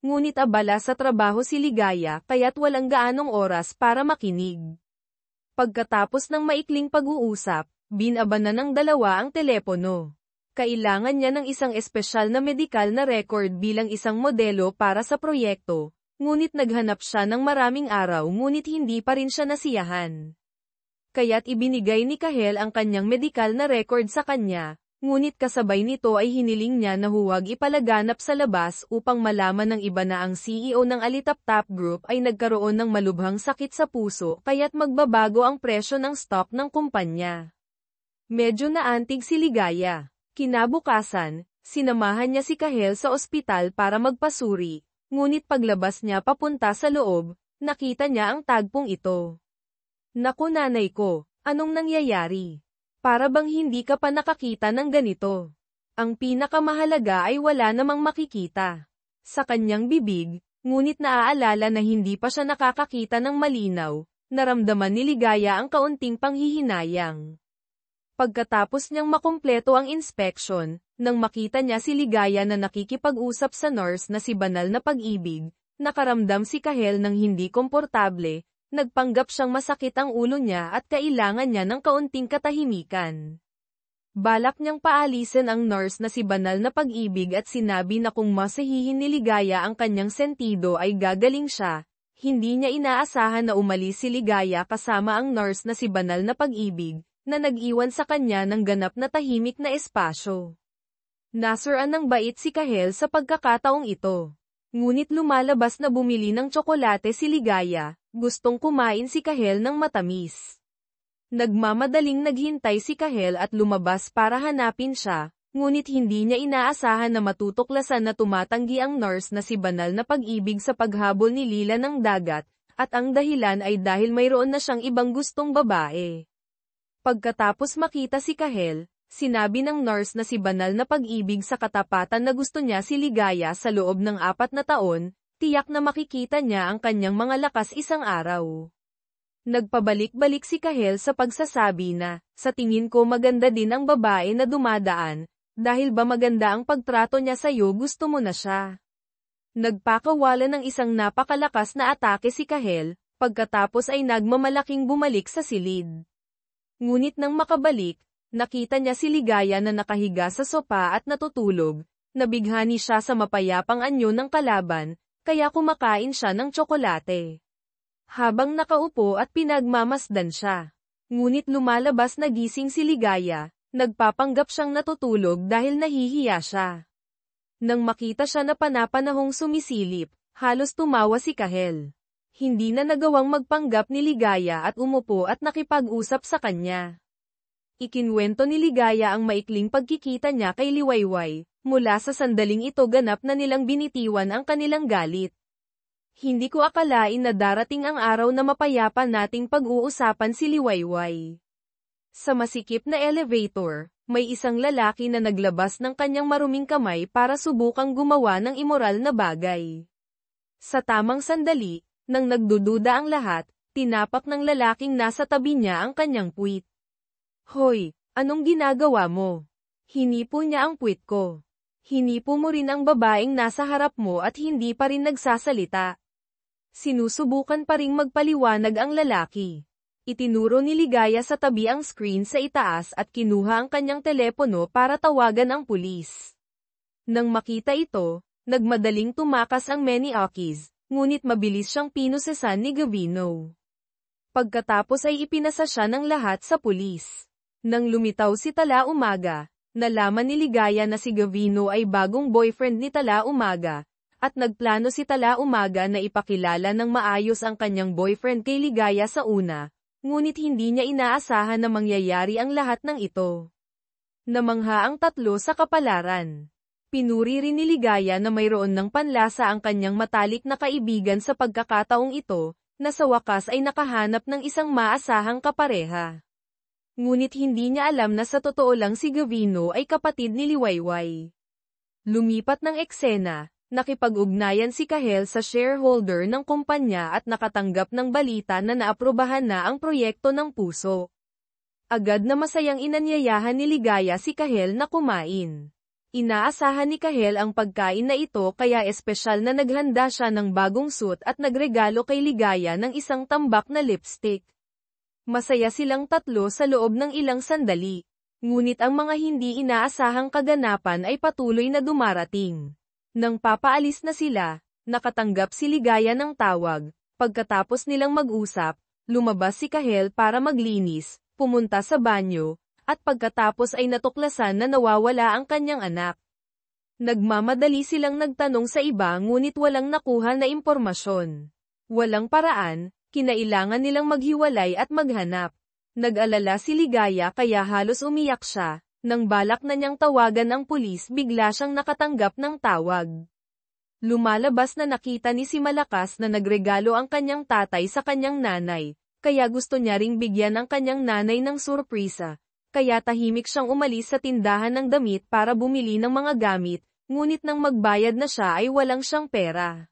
ngunit abala sa trabaho si Ligaya kaya't walang gaanong oras para makinig. Pagkatapos ng maikling pag-uusap, binabanan ng dalawa ang telepono. Kailangan niya ng isang espesyal na medikal na record bilang isang modelo para sa proyekto, ngunit naghanap siya ng maraming araw ngunit hindi pa rin siya nasiyahan. Kaya't ibinigay ni Kahel ang kanyang medikal na record sa kanya, ngunit kasabay nito ay hiniling niya na huwag ipalaganap sa labas upang malaman ng iba na ang CEO ng Alitaptap Group ay nagkaroon ng malubhang sakit sa puso kaya't magbabago ang presyo ng stock ng kumpanya. Medyo naantig si Ligaya. Kinabukasan, sinamahan niya si Kahel sa ospital para magpasuri, ngunit paglabas niya papunta sa loob, nakita niya ang tagpong ito. Naku nanay ko, anong nangyayari? Para bang hindi ka pa nakakita ng ganito? Ang pinakamahalaga ay wala namang makikita. Sa kanyang bibig, ngunit naaalala na hindi pa siya nakakakita ng malinaw, naramdaman ni Ligaya ang kaunting panghihinayang. Pagkatapos niyang makumpleto ang inspection, nang makita niya si Ligaya na nakikipag-usap sa nurse na si Banal na Pag-ibig, nakaramdam si Kahel ng hindi komportable, nagpanggap siyang masakit ang ulo niya at kailangan niya ng kaunting katahimikan. Balak niyang paalisin ang nurse na si Banal na Pag-ibig at sinabi na kung masahihin ni Ligaya ang kanyang sentido ay gagaling siya. Hindi niya inaasahan na umalis si Ligaya kasama ang nurse na si Banal na Pag-ibig, na nag-iwan sa kanya ng ganap na tahimik na espasyo. Nasuran ng bait si Kahel sa pagkakataong ito. Ngunit lumalabas na bumili ng tsokolate si Ligaya, gustong kumain si Kahel ng matamis. Nagmamadaling naghintay si Kahel at lumabas para hanapin siya, ngunit hindi niya inaasahan na matutuklasan na tumatanggi ang nurse na si Banal na Pag-ibig sa paghabol ni Lila ng dagat, at ang dahilan ay dahil mayroon na siyang ibang gustong babae. Pagkatapos makita si Kahel, sinabi ng nurse na si Banal na Pag-ibig sa katapatan na gusto niya si Ligaya sa loob ng 4 na taon, tiyak na makikita niya ang kanyang mga lakas isang araw. Nagpabalik-balik si Kahel sa pagsasabi na, sa tingin ko maganda din ang babae na dumadaan, dahil ba maganda ang pagtrato niya sa'yo gusto mo na siya. Nagpakawala ng isang napakalakas na atake si Kahel, pagkatapos ay nagmamalaking bumalik sa silid. Ngunit nang makabalik, nakita niya si Ligaya na nakahiga sa sopa at natutulog, nabighani siya sa mapayapang anyo ng kalaban, kaya kumakain siya ng tsokolate. Habang nakaupo at pinagmamasdan siya. Ngunit lumalabas na gising si Ligaya, nagpapanggap siyang natutulog dahil nahihiya siya. Nang makita siya na panapanahong sumisilip, halos tumawa si Kahel. Hindi na nagawang magpanggap ni Ligaya at umupo at nakipag-usap sa kanya. Ikinwento ni Ligaya ang maikling pagkikita niya kay Liwayway, mula sa sandaling ito ganap na nilang binitiwan ang kanilang galit. Hindi ko akalain na darating ang araw na mapayapa nating pag-uusapan si Liwayway. Sa masikip na elevator, may isang lalaki na naglabas ng kanyang maruming kamay para subukang gumawa ng immoral na bagay. Sa tamang sandali, nang nagdududa ang lahat, tinapak ng lalaking nasa tabi niya ang kanyang puwit. Hoy, anong ginagawa mo? Hinipo niya ang puwit ko. Hinipo mo rin ang babaeng nasa harap mo at hindi pa rin nagsasalita. Sinusubukan pa ring magpaliwanag ang lalaki. Itinuro ni Ligaya sa tabi ang screen sa itaas at kinuha ang kanyang telepono para tawagan ang pulis. Nang makita ito, nagmadaling tumakas ang Maniakis, ngunit mabilis siyang pinusesan ni Gavino. Pagkatapos ay ipinasa siya ng lahat sa pulis. Nang lumitaw si Tala Umaga, nalaman ni Ligaya na si Gavino ay bagong boyfriend ni Tala Umaga, at nagplano si Tala Umaga na ipakilala ng maayos ang kanyang boyfriend kay Ligaya sa una, ngunit hindi niya inaasahan na mangyayari ang lahat ng ito. Namangha ang tatlo sa kapalaran. Pinuri rin ni Ligaya na mayroon ng panlasa ang kanyang matalik na kaibigan sa pagkakataong ito, na sa wakas ay nakahanap ng isang maasahang kapareha. Ngunit hindi niya alam na sa totoo lang si Gavino ay kapatid ni Liwayway. Lumipat ng eksena, nakipag-ugnayan si Kahel sa shareholder ng kumpanya at nakatanggap ng balita na naaprubahan na ang proyekto ng puso. Agad na masayang inanyayahan ni Ligaya si Kahel na kumain. Inaasahan ni Kahel ang pagkain na ito kaya espesyal na naghanda siya ng bagong suit at nagregalo kay Ligaya ng isang tambak na lipstick. Masaya silang tatlo sa loob ng ilang sandali. Ngunit ang mga hindi inaasahang kaganapan ay patuloy na dumarating. Nang papaalis na sila, nakatanggap si Ligaya ng tawag. Pagkatapos nilang mag-usap, lumabas si Kahel para maglinis, pumunta sa banyo, at pagkatapos ay natuklasan na nawawala ang kanyang anak. Nagmamadali silang nagtanong sa iba ngunit walang nakuha na impormasyon. Walang paraan, kinailangan nilang maghiwalay at maghanap. Nag-alala si Ligaya kaya halos umiyak siya. Nang balak na niyang tawagan ang pulis bigla siyang nakatanggap ng tawag. Lumalabas na nakita ni si Malakas na nagregalo ang kanyang tatay sa kanyang nanay, kaya gusto niya ring bigyan ang kanyang nanay ng surpresa. Kaya tahimik siyang umalis sa tindahan ng damit para bumili ng mga gamit, ngunit nang magbayad na siya ay walang siyang pera.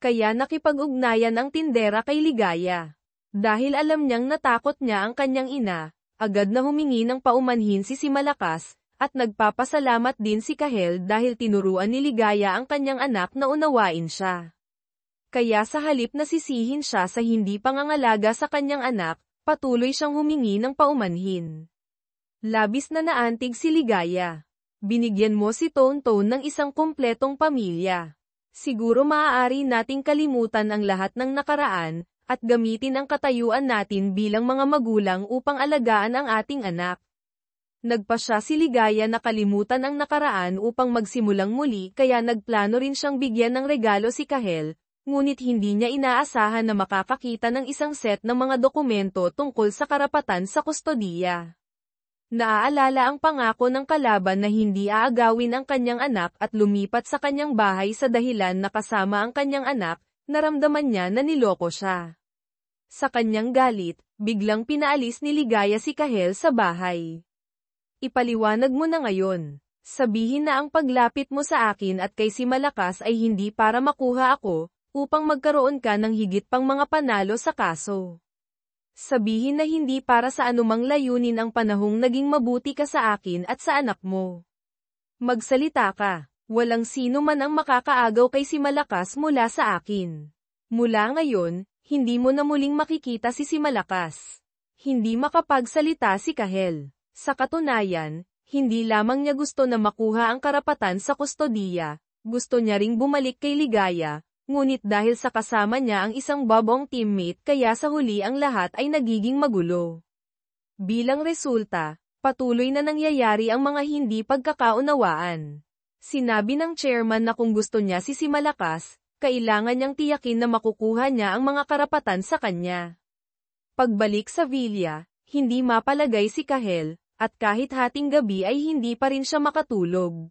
Kaya nakipag-ugnayan ang tindera kay Ligaya. Dahil alam niyang natakot niya ang kanyang ina, agad na humingi ng paumanhin si Malakas, at nagpapasalamat din si Kahel dahil tinuruan ni Ligaya ang kanyang anak na unawain siya. Kaya sa halip na sisihin siya sa hindi pangangalaga sa kanyang anak, patuloy siyang humingi ng paumanhin. Labis na naantig si Ligaya. Binigyan mo si Tonton ng isang kumpletong pamilya. Siguro maaari nating kalimutan ang lahat ng nakaraan, at gamitin ang katayuan natin bilang mga magulang upang alagaan ang ating anak. Nagpasya si Ligaya na kalimutan ang nakaraan upang magsimulang muli kaya nagplano rin siyang bigyan ng regalo si Kahel, ngunit hindi niya inaasahan na makakakita ng isang set ng mga dokumento tungkol sa karapatan sa kustodiya. Naaalala ang pangako ng kalaban na hindi aagawin ang kanyang anak at lumipat sa kanyang bahay sa dahilan na kasama ang kanyang anak, naramdaman niya na niloko siya. Sa kanyang galit, biglang pinaalis ni Ligaya si Kahel sa bahay. Ipaliwanag mo na ngayon. Sabihin na ang paglapit mo sa akin at kay si Malakas ay hindi para makuha ako, upang magkaroon ka ng higit pang mga panalo sa kaso. Sabihin na hindi para sa anumang layunin ang panahong naging mabuti ka sa akin at sa anak mo. Magsalita ka. Walang sino man ang makakaagaw kay si Malakas mula sa akin. Mula ngayon, hindi mo na muling makikita si Malakas. Hindi makapagsalita si Kahel. Sa katunayan, hindi lamang niya gusto na makuha ang karapatan sa kustodiya, gusto niya ring bumalik kay Ligaya, ngunit dahil sa kasama niya ang isang babong teammate kaya sa huli ang lahat ay nagiging magulo. Bilang resulta, patuloy na nangyayari ang mga hindi pagkakaunawaan. Sinabi ng chairman na kung gusto niya si Malakas, kailangan niyang tiyakin na makukuha niya ang mga karapatan sa kanya. Pagbalik sa villa, hindi mapalagay si Kahel, at kahit hating gabi ay hindi pa rin siya makatulog.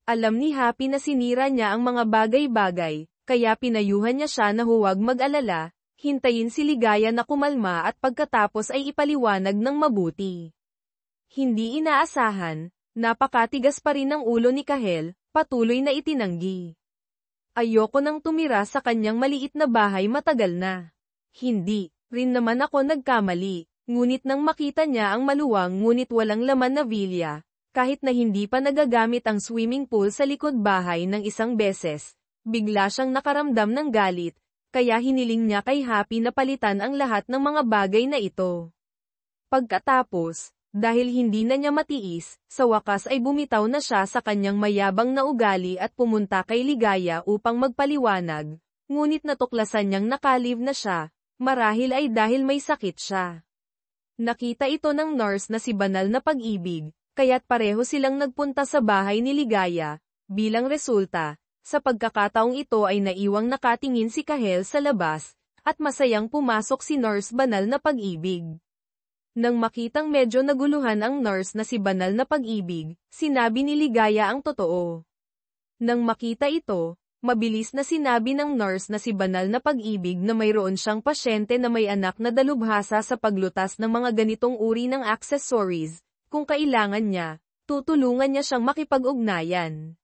Alam ni Happy na sinira niya ang mga bagay-bagay, kaya pinayuhan niya siya na huwag mag-alala, hintayin si Ligaya na kumalma at pagkatapos ay ipaliwanag ng mabuti. Hindi inaasahan, napakatigas pa rin ang ulo ni Kahel, patuloy na itinanggi. Ayoko nang tumira sa kanyang maliit na bahay matagal na. Hindi rin naman ako nagkamali, ngunit nang makita niya ang maluwang ngunit walang laman na villa, kahit na hindi pa nagagamit ang swimming pool sa likod bahay ng isang beses, bigla siyang nakaramdam ng galit, kaya hiniling niya kay Happy na palitan ang lahat ng mga bagay na ito. Pagkatapos, dahil hindi na niya matiis, sa wakas ay bumitaw na siya sa kanyang mayabang na ugali at pumunta kay Ligaya upang magpaliwanag, ngunit natuklasan niyang nakalive na siya, marahil ay dahil may sakit siya. Nakita ito ng nurse na si Banal na Pag-ibig, kaya't pareho silang nagpunta sa bahay ni Ligaya. Bilang resulta, sa pagkakataong ito ay naiwang nakatingin si Kahel sa labas, at masayang pumasok si Nurse Banal na Pag-ibig. Nang makitang medyo naguluhan ang nurse na si Banal na Pag-ibig, sinabi ni Ligaya ang totoo. Nang makita ito, mabilis na sinabi ng nurse na si Banal na Pag-ibig na mayroon siyang pasyente na may anak na dalubhasa sa paglutas ng mga ganitong uri ng accessories, kung kailangan niya, tutulungan niya siyang makipag-ugnayan.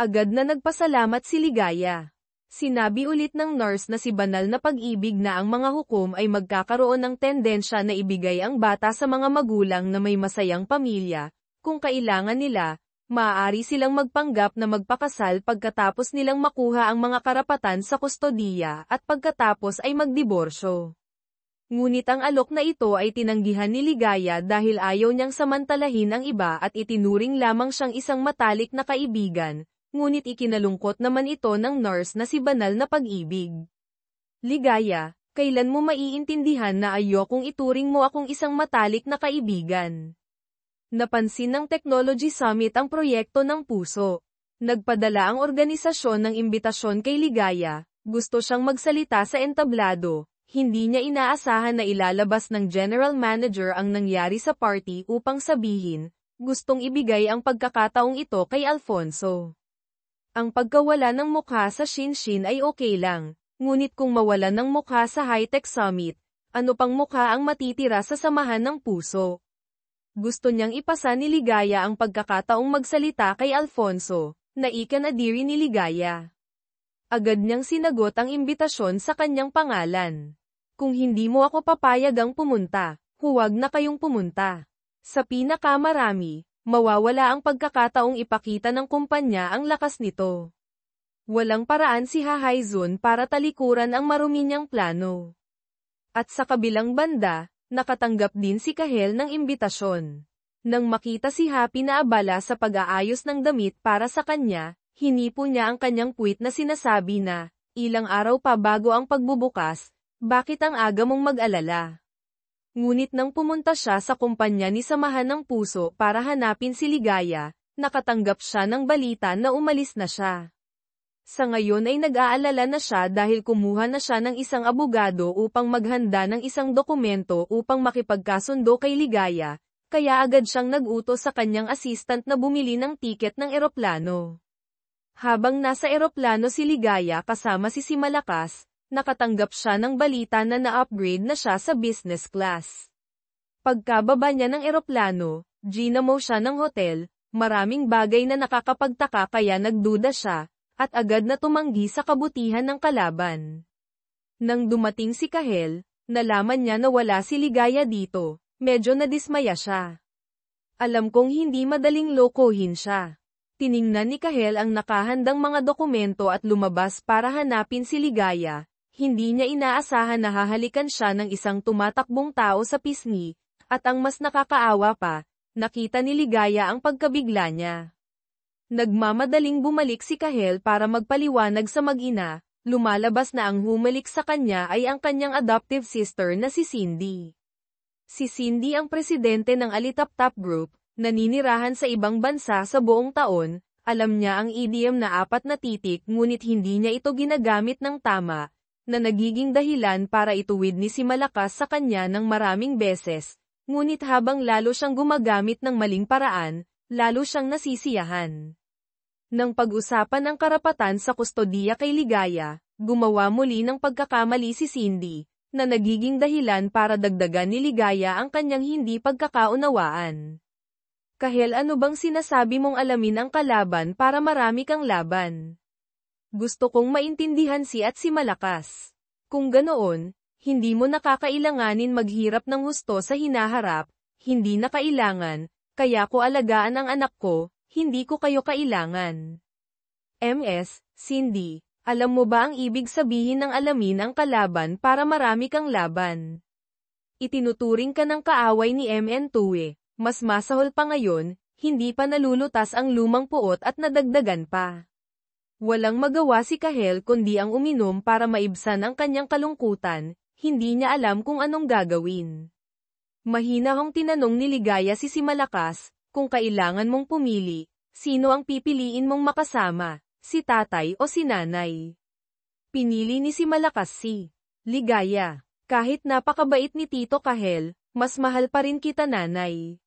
Agad na nagpasalamat si Ligaya. Sinabi ulit ng nurse na si Banal na Pag-ibig na ang mga hukom ay magkakaroon ng tendensya na ibigay ang bata sa mga magulang na may masayang pamilya, kung kailangan nila, Maaari silang magpanggap na magpakasal pagkatapos nilang makuha ang mga karapatan sa kustodiya at pagkatapos ay magdiborsyo. Ngunit ang alok na ito ay tinanggihan ni Ligaya dahil ayaw niyang samantalahin ang iba at itinuring lamang siyang isang matalik na kaibigan, ngunit ikinalungkot naman ito ng nurse na si banal na pag-ibig. Ligaya, kailan mo maiintindihan na ayokong ituring mo akong isang matalik na kaibigan? Napansin ng Technology Summit ang proyekto ng puso. Nagpadala ang organisasyon ng imbitasyon kay Ligaya, gusto siyang magsalita sa entablado, hindi niya inaasahan na ilalabas ng general manager ang nangyari sa party upang sabihin, gustong ibigay ang pagkakataong ito kay Alfonso. Ang pagkawala ng mukha sa Shinshin ay okay lang, ngunit kung mawala ng mukha sa High-Tech Summit, ano pang mukha ang matitira sa samahan ng puso? Gusto niyang ipasa ni Ligaya ang pagkakataong magsalita kay Alfonso, na ikanadiri ni Ligaya. Agad niyang sinagot ang imbitasyon sa kanyang pangalan. Kung hindi mo ako papayagang pumunta, huwag na kayong pumunta. Sa pinakamarami, mawawala ang pagkakataong ipakita ng kumpanya ang lakas nito. Walang paraan si Hahaizun para talikuran ang marumi niyang plano. At sa kabilang banda, nakatanggap din si Kahel ng imbitasyon. Nang makita si Happy na abala sa pag-aayos ng damit para sa kanya, hinipo niya ang kanyang puwit na sinasabi na, ilang araw pa bago ang pagbubukas, bakit ang aga mong mag-alala? Ngunit nang pumunta siya sa kumpanya ni Samahan ng Puso para hanapin si Ligaya, nakatanggap siya ng balita na umalis na siya. Sa ngayon ay nag-aalala na siya dahil kumuha na siya ng isang abogado upang maghanda ng isang dokumento upang makipagkasundo kay Ligaya, kaya agad siyang nag-utos sa kanyang assistant na bumili ng tiket ng eroplano. Habang nasa eroplano si Ligaya kasama si Malakas, nakatanggap siya ng balita na na-upgrade na siya sa business class. Pagkababa niya ng eroplano, ginamo siya ng hotel, maraming bagay na nakakapagtaka kaya nagduda siya, at agad na tumanggi sa kabutihan ng kalaban. Nang dumating si Kahel, nalaman niya na wala si Ligaya dito, medyo nadismaya siya. Alam kong hindi madaling lokohin siya. Tiningnan ni Kahel ang nakahandang mga dokumento at lumabas para hanapin si Ligaya. Hindi niya inaasahan na hahalikan siya ng isang tumatakbong tao sa pisngi, at ang mas nakakaawa pa, nakita ni Ligaya ang pagkabigla niya. Nagmamadaling bumalik si Kahel para magpaliwanag sa mag-ina, lumalabas na ang humalik sa kanya ay ang kanyang adoptive sister na si Cindy. Si Cindy ang presidente ng Alitaptap Group, naninirahan sa ibang bansa sa buong taon, alam niya ang idiom na 4 na titik ngunit hindi niya ito ginagamit ng tama, na nagiging dahilan para ituwid ni Malakas sa kanya ng maraming beses, ngunit habang lalo siyang gumagamit ng maling paraan, lalo siyang nasisiyahan. Nang pag-usapan ang karapatan sa kustodiya kay Ligaya, gumawa muli ng pagkakamali si Cindy, na nagiging dahilan para dagdagan ni Ligaya ang kanyang hindi pagkakaunawaan. Kahel, ano bang sinasabi mong alamin ang kalaban para marami kang laban? Gusto kong maintindihan si Malakas. Kung ganoon, hindi mo nakakailanganin maghirap ng husto sa hinaharap, hindi na kailangan, kaya ko alagaan ang anak ko, hindi ko kayo kailangan. Cindy, alam mo ba ang ibig sabihin ng alamin ang kalaban para marami kang laban? Itinuturing ka ng kaaway ni Tue, mas masahol pa ngayon, hindi pa nalulutas ang lumang puot at nadagdagan pa. Walang magawa si Kahel kundi ang uminom para maibsan ang kanyang kalungkutan, hindi niya alam kung anong gagawin. Mahinahong tinanong ni Ligaya si Malakas, kung kailangan mong pumili, sino ang pipiliin mong makasama, si tatay o si nanay? Pinili ni Malakas si Ligaya. Kahit napakabait ni Tito Kahel, mas mahal pa rin kita nanay.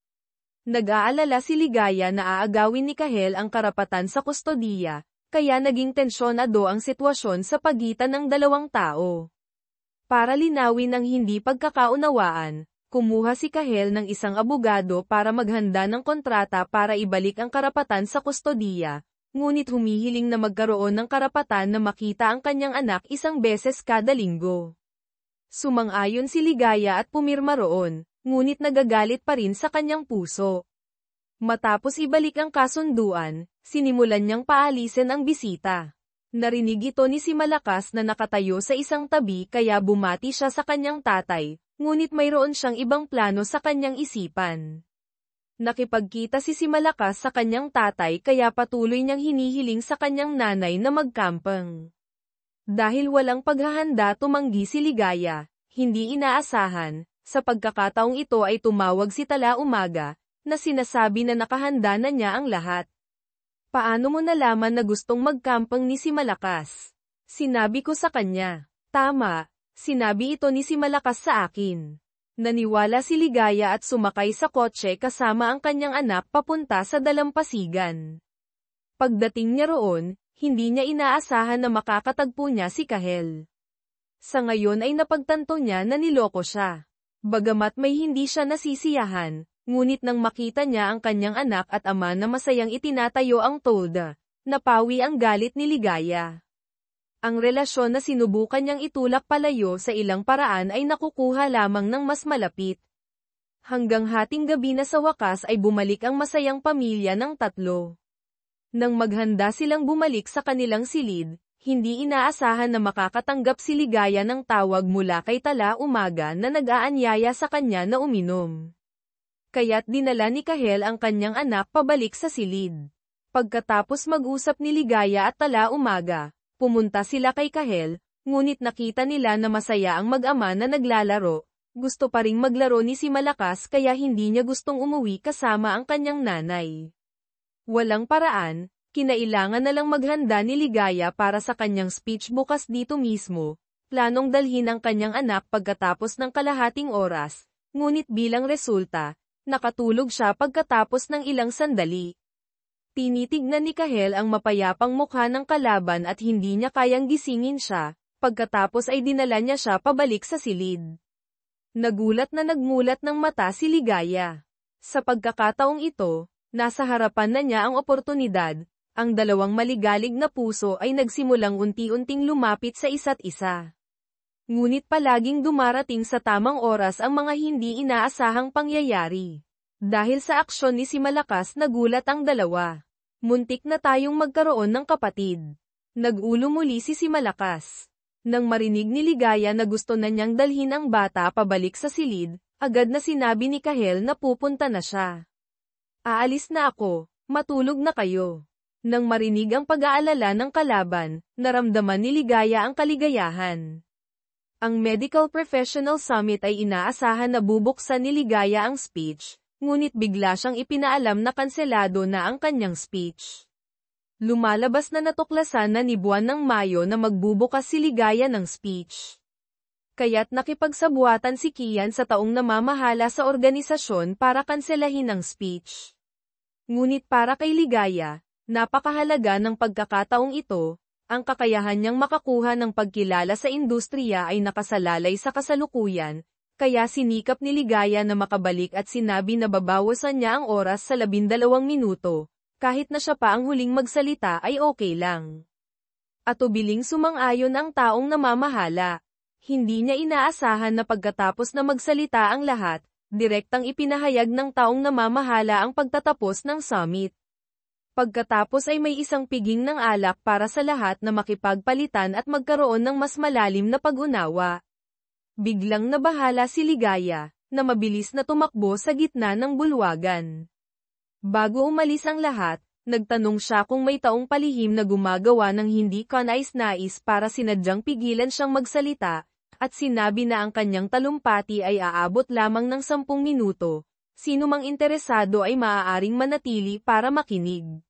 Nag-aalala si Ligaya na aagawin ni Kahel ang karapatan sa kustodiya, kaya naging tensyonado ang sitwasyon sa pagitan ng dalawang tao. Para linawin ang hindi pagkakaunawaan, kumuha si Kahel ng isang abogado para maghanda ng kontrata para ibalik ang karapatan sa kustodiya, ngunit humihiling na magkaroon ng karapatan na makita ang kanyang anak isang beses kada linggo. Sumang-ayon si Ligaya at pumirma roon, ngunit nagagalit pa rin sa kanyang puso. Matapos ibalik ang kasunduan, sinimulan niyang paalisin ang bisita. Narinig ito ni si Malakas na nakatayo sa isang tabi kaya bumati siya sa kanyang tatay, ngunit mayroon siyang ibang plano sa kanyang isipan. Nakipagkita si Malakas sa kanyang tatay kaya patuloy niyang hinihiling sa kanyang nanay na magkampang. Dahil walang paghahanda tumanggi si Ligaya, hindi inaasahan, sa pagkakataong ito ay tumawag si Tala Umaga, na sinasabi na nakahanda na niya ang lahat. Paano mo nalaman na gustong magkampang ni si Malakas? Sinabi ko sa kanya. Tama, sinabi ito ni si Malakas sa akin. Naniwala si Ligaya at sumakay sa kotse kasama ang kanyang anak papunta sa dalampasigan. Pagdating niya roon, hindi niya inaasahan na makakatagpo niya si Kahel. Sa ngayon ay napagtanto niya na niloko siya. Bagamat may hindi siya nasisiyahan, ngunit nang makita niya ang kanyang anak at ama na masayang itinatayo ang tolda, napawi ang galit ni Ligaya. Ang relasyon na sinubukan niyang itulak palayo sa ilang paraan ay nakukuha lamang ng mas malapit. Hanggang hating gabi na sa wakas ay bumalik ang masayang pamilya ng tatlo. Nang maghanda silang bumalik sa kanilang silid, hindi inaasahan na makakatanggap si Ligaya ng tawag mula kay Tala Umaga na nag-aanyaya sa kanya na uminom. Kaya't dinala ni Kahel ang kanyang anak pabalik sa silid. Pagkatapos mag-usap ni Ligaya at Tala Umaga, pumunta sila kay Kahel, ngunit nakita nila na masaya ang mag-ama na naglalaro. Gusto pa ring maglaro ni si Malakas kaya hindi niya gustong umuwi kasama ang kanyang nanay. Walang paraan, kinailangan na lang maghanda ni Ligaya para sa kanyang speech bukas dito mismo, planong dalhin ang kanyang anak pagkatapos ng kalahating oras, ngunit bilang resulta, nakatulog siya pagkatapos ng ilang sandali. Tinitignan ni Kahel ang mapayapang mukha ng kalaban at hindi niya kayang gisingin siya, pagkatapos ay dinala niya siya pabalik sa silid. Nagulat na nagmulat ng mata si Ligaya. Sa pagkakataong ito, nasa harapan na niya ang oportunidad. Ang dalawang maligalig na puso ay nagsimulang unti-unting lumapit sa isa't isa. Ngunit palaging dumarating sa tamang oras ang mga hindi inaasahang pangyayari. Dahil sa aksyon ni si Malakas nagulat ang dalawa. Muntik na tayong magkaroon ng kapatid. Nag-ulo muli si Malakas. Nang marinig ni Ligaya na gusto na niyang dalhin ang bata pabalik sa silid, agad na sinabi ni Kahel na pupunta na siya. Aalis na ako, matulog na kayo. Nang marinig ang pag-aalala ng kalaban, naramdaman ni Ligaya ang kaligayahan. Ang Medical Professional Summit ay inaasahan na bubuksan ni Ligaya ang speech, ngunit bigla siyang ipinaalam na kanselado na ang kanyang speech. Lumalabas na natuklasan na ni buwan ng Mayo na magbubukas si Ligaya ng speech. Kaya't nakipagsabuatan si Kian sa taong namamahala sa organisasyon para kanselahin ang speech. Ngunit para kay Ligaya, napakahalaga ng pagkakataong ito, ang kakayahan niyang makakuha ng pagkilala sa industriya ay nakasalalay sa kasalukuyan, kaya sinikap ni Ligaya na makabalik at sinabi na babawasan niya ang oras sa 12 minuto, kahit na siya pa ang huling magsalita ay okay lang. At ubiling sumang-ayon ang taong namamahala. Hindi niya inaasahan na pagkatapos na magsalita ang lahat, direktang ipinahayag ng taong namamahala ang pagtatapos ng summit. Pagkatapos ay may isang piging ng alak para sa lahat na makipagpalitan at magkaroon ng mas malalim na pag-unawa. Biglang nabahala si Ligaya, na mabilis na tumakbo sa gitna ng bulwagan. Bago umalis ang lahat, nagtanong siya kung may taong palihim na gumagawa ng hindi kanais-nais para sinadyang pigilan siyang magsalita, at sinabi na ang kanyang talumpati ay aabot lamang ng 10 minuto. Sino mang interesado ay maaaring manatili para makinig.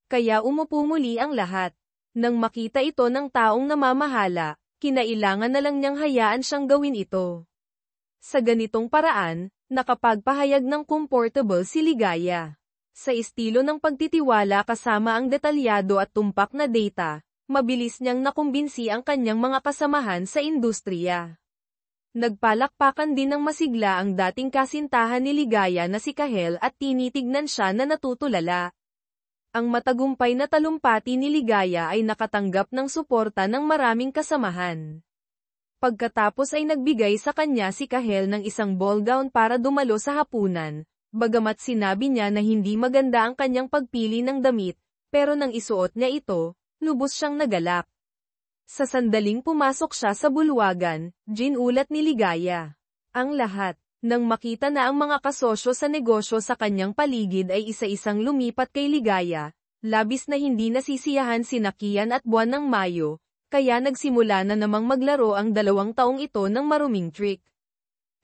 Kaya umupo muli ang lahat. Nang makita ito ng taong namamahala, kinailangan na lang niyang hayaan siyang gawin ito. Sa ganitong paraan, nakapagpahayag ng comfortable si Ligaya. Sa estilo ng pagtitiwala kasama ang detalyado at tumpak na data, mabilis niyang nakumbinsi ang kanyang mga kasamahan sa industriya. Nagpalakpakan din ng masigla ang dating kasintahan ni Ligaya na si Kahel at tinitignan siya na natutulala. Ang matagumpay na talumpati ni Ligaya ay nakatanggap ng suporta ng maraming kasamahan. Pagkatapos ay nagbigay sa kanya si Kahel ng isang ballgown para dumalo sa hapunan, Bagamat sinabi niya na hindi maganda ang kanyang pagpili ng damit, pero nang isuot niya ito, lubos siyang nagalak. Sa sandaling pumasok siya sa bulwagan, ginulat ni Ligaya ang lahat. Nang makita na ang mga kasosyo sa negosyo sa kanyang paligid ay isa-isang lumipat kay Ligaya, labis na hindi nasisiyahan si Kian at buwan ng Mayo, kaya nagsimula na namang maglaro ang 2 taong ito ng maruming trick.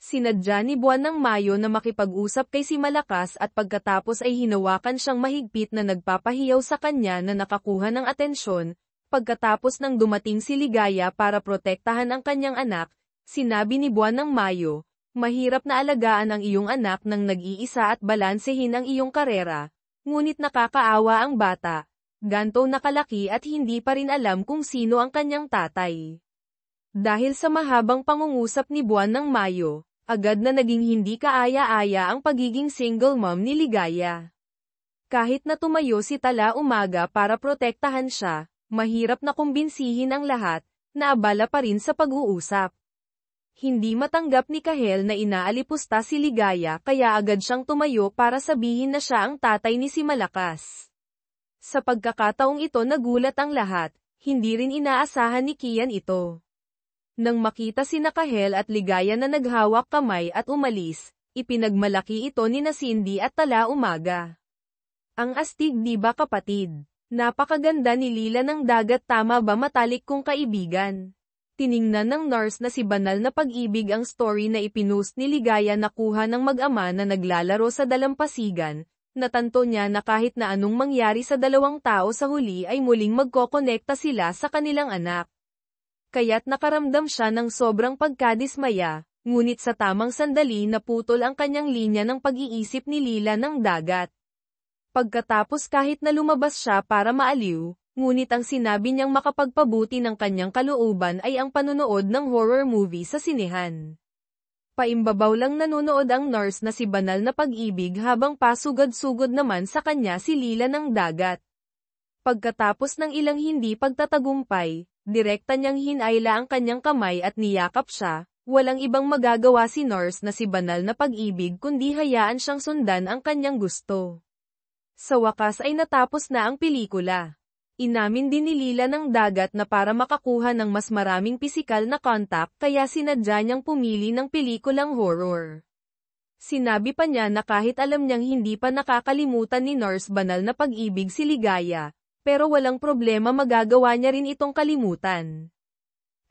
Sinadya ni buwan ng Mayo na makipag-usap kay si Malakas at pagkatapos ay hinawakan siyang mahigpit na nagpapahiyaw sa kanya na nakakuha ng atensyon. Pagkatapos nang dumating si Ligaya para protektahan ang kanyang anak, sinabi ni buwan ng Mayo, mahirap na alagaan ang iyong anak nang nag-iisa at balansehin ang iyong karera, ngunit nakakaawa ang bata. Ganto nakalaki at hindi pa rin alam kung sino ang kanyang tatay. Dahil sa mahabang pangungusap ni buwan ng Mayo, agad na naging hindi kaaya-aya ang pagiging single mom ni Ligaya. Kahit na tumayo si Tala Umaga para protektahan siya, mahirap na kumbinsihin ang lahat, na abala pa rin sa pag-uusap. Hindi matanggap ni Kahel na inaalipusta si Ligaya kaya agad siyang tumayo para sabihin na siya ang tatay ni si Malakas. Sa pagkakataong ito nagulat ang lahat, hindi rin inaasahan ni Kian ito. Nang makita si Kahel at Ligaya na naghawak kamay at umalis, ipinagmalaki ito ni Cindy at Tala Umaga. Ang astig di ba kapatid? Napakaganda ni Lila ng dagat, tama ba matalik kong kaibigan? Tiningnan ng nurse na si Banal na Pag-ibig ang story na ipinost ni Ligaya na kuha ng mag-ama na naglalaro sa dalampasigan. Natanto niya na kahit na anong mangyari sa 2 tao sa huli ay muling magkokonekta sila sa kanilang anak. Kaya't nakaramdam siya ng sobrang pagkadismaya, ngunit sa tamang sandali naputol ang kanyang linya ng pag-iisip ni Lila ng dagat. Pagkatapos kahit na lumabas siya para maaliw, ngunit ang sinabi niyang makapagpabuti ng kanyang kalooban ay ang panonood ng horror movie sa sinehan. Paimbabaw lang nanonood ang nurse na si Banal na Pag-ibig habang pasugad-sugod naman sa kanya si Lila ng dagat. Pagkatapos ng ilang hindi pagtatagumpay, direkta niyang hinayla ang kanyang kamay at niyakap siya, walang ibang magagawa si nurse na si Banal na Pag-ibig kundi hayaan siyang sundan ang kanyang gusto. Sa wakas ay natapos na ang pelikula. Inamin din ni Lila ng dagat na para makakuha ng mas maraming pisikal na contact kaya sinadya niyang pumili ng pelikulang horror. Sinabi pa niya na kahit alam niyang hindi pa nakakalimutan ni Nurse Banal na Pag-ibig si Ligaya, pero walang problema magagawa niya rin itong kalimutan.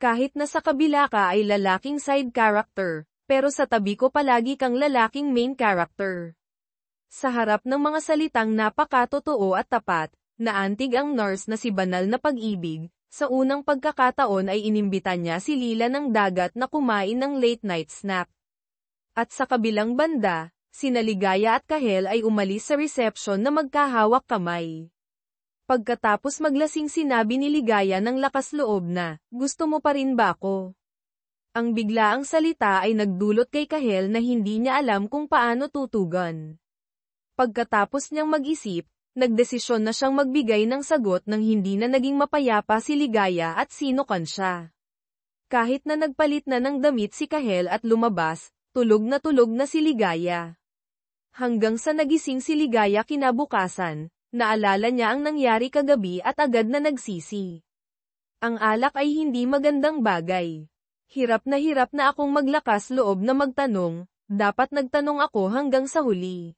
Kahit na sa kabila ka ay lalaking side character, pero sa tabi ko palagi kang lalaking main character. Sa harap ng mga salitang napakatotoo at tapat, naantig ang nurse na si Banal na Pag-ibig, sa unang pagkakataon ay inimbitan niya si Lila ng dagat na kumain ng late night snack. At sa kabilang banda, sina Ligaya at Kahel ay umalis sa reception na magkahawak kamay. Pagkatapos maglasing sinabi ni Ligaya ng lakas loob na, gusto mo pa rin ba ako? Ang biglaang salita ay nagdulot kay Kahel na hindi niya alam kung paano tutugon. Pagkatapos niyang mag-isip, nagdesisyon na siyang magbigay ng sagot nang hindi na naging mapayapa si Ligaya at sinukan siya. Kahit na nagpalit na ng damit si Kahel at lumabas, tulog na si Ligaya. Hanggang sa nagising si Ligaya kinabukasan, naalala niya ang nangyari kagabi at agad na nagsisi. Ang alak ay hindi magandang bagay. Hirap na akong maglakas loob na magtanong, dapat nagtanong ako hanggang sa huli.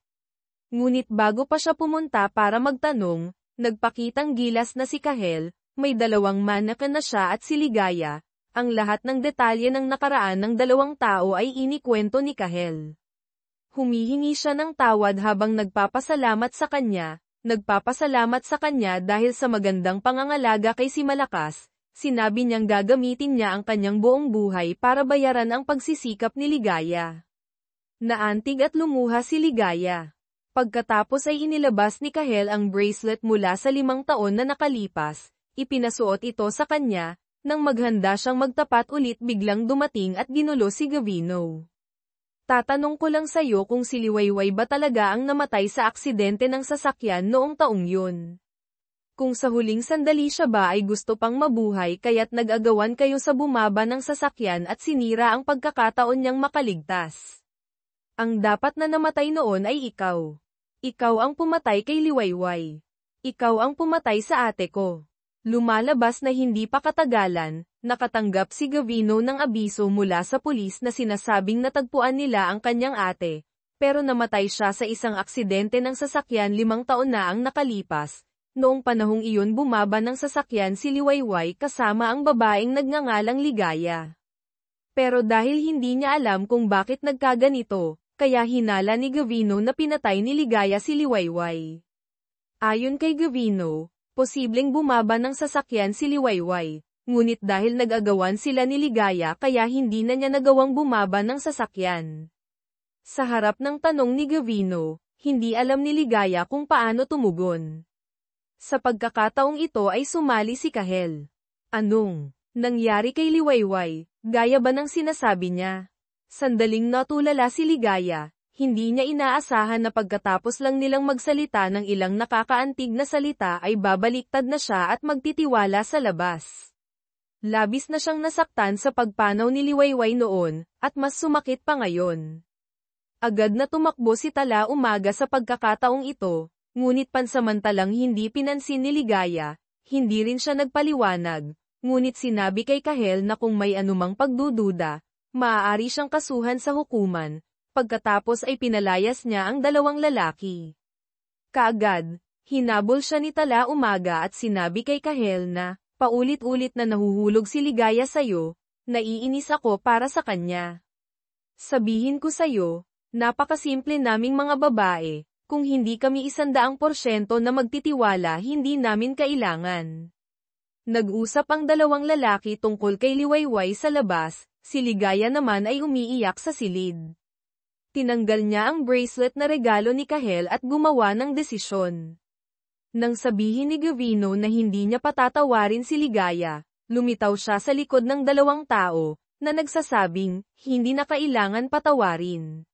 Ngunit bago pa siya pumunta para magtanong, nagpakitang gilas na si Kahel, may 2 mannequin na siya at si Ligaya. Ang lahat ng detalye ng nakaraan ng 2 tao ay inikwento ni Kahel. Humihingi siya ng tawad habang nagpapasalamat sa kanya dahil sa magandang pangangalaga kay si Malakas. Sinabi niyang gagamitin niya ang kanyang buong buhay para bayaran ang pagsisikap ni Ligaya. Naantig at lumuha si Ligaya. Pagkatapos ay inilabas ni Kahel ang bracelet mula sa 5 taon na nakalipas, ipinasuot ito sa kanya, nang maghanda siyang magtapat ulit biglang dumating at ginulo si Gavino. Tatanong ko lang sa'yo kung si Liwayway ba talaga ang namatay sa aksidente ng sasakyan noong taong yun. Kung sa huling sandali siya ba ay gusto pang mabuhay kaya't nag-agawan kayo sa bumaba ng sasakyan at sinira ang pagkakataon niyang makaligtas. Ang dapat na namatay noon ay ikaw. Ikaw ang pumatay kay Liwayway. Ikaw ang pumatay sa ate ko. Lumalabas na hindi pa katagalan, nakatanggap si Gavino ng abiso mula sa pulis na sinasabing natagpuan nila ang kanyang ate, pero namatay siya sa isang aksidente ng sasakyan 5 taon na ang nakalipas. Noong panahong iyon bumaba ng sasakyan si Liwayway kasama ang babaeng nagngangalang Ligaya. Pero dahil hindi niya alam kung bakit nagkaganito, kaya hinala ni Gavino na pinatay ni Ligaya si Liwayway. Ayon kay Gavino, posibleng bumaba ng sasakyan si Liwayway, ngunit dahil nag-agawan sila ni Ligaya kaya hindi na niya nagawang bumaba ng sasakyan. Sa harap ng tanong ni Gavino, hindi alam ni Ligaya kung paano tumugon. Sa pagkakataong ito ay sumali si Kahel. Anong nangyari kay Liwayway, gaya ba ng sinasabi niya? Sandaling natulala si Ligaya, hindi niya inaasahan na pagkatapos lang nilang magsalita ng ilang nakakaantig na salita ay babaliktad na siya at magtitiwala sa labas. Labis na siyang nasaktan sa pagpanaw ni Liwayway noon, at mas sumakit pa ngayon. Agad na tumakbo si Tala Umaga sa pagkakataong ito, ngunit pansamantalang hindi pinansin ni Ligaya, hindi rin siya nagpaliwanag, ngunit sinabi kay Kahel na kung may anumang pagdududa, maaari siyang kasuhan sa hukuman, pagkatapos ay pinalayas niya ang 2 lalaki. Kaagad, hinabol siya ni Tala Umaga at sinabi kay Kahel na, paulit-ulit na nahuhulog si Ligaya sa'yo, naiinis ako para sa kanya. Sabihin ko sa'yo, napakasimple naming mga babae, kung hindi kami 100% na magtitiwala hindi namin kailangan. Nag-usap ang 2 lalaki tungkol kay Liwayway sa labas, si Ligaya naman ay umiiyak sa silid. Tinanggal niya ang bracelet na regalo ni Kahel at gumawa ng desisyon. Nang sabihin ni Gavino na hindi niya patatawarin si Ligaya, lumitaw siya sa likod ng 2 tao, na nagsasabing, hindi na kailangan patawarin.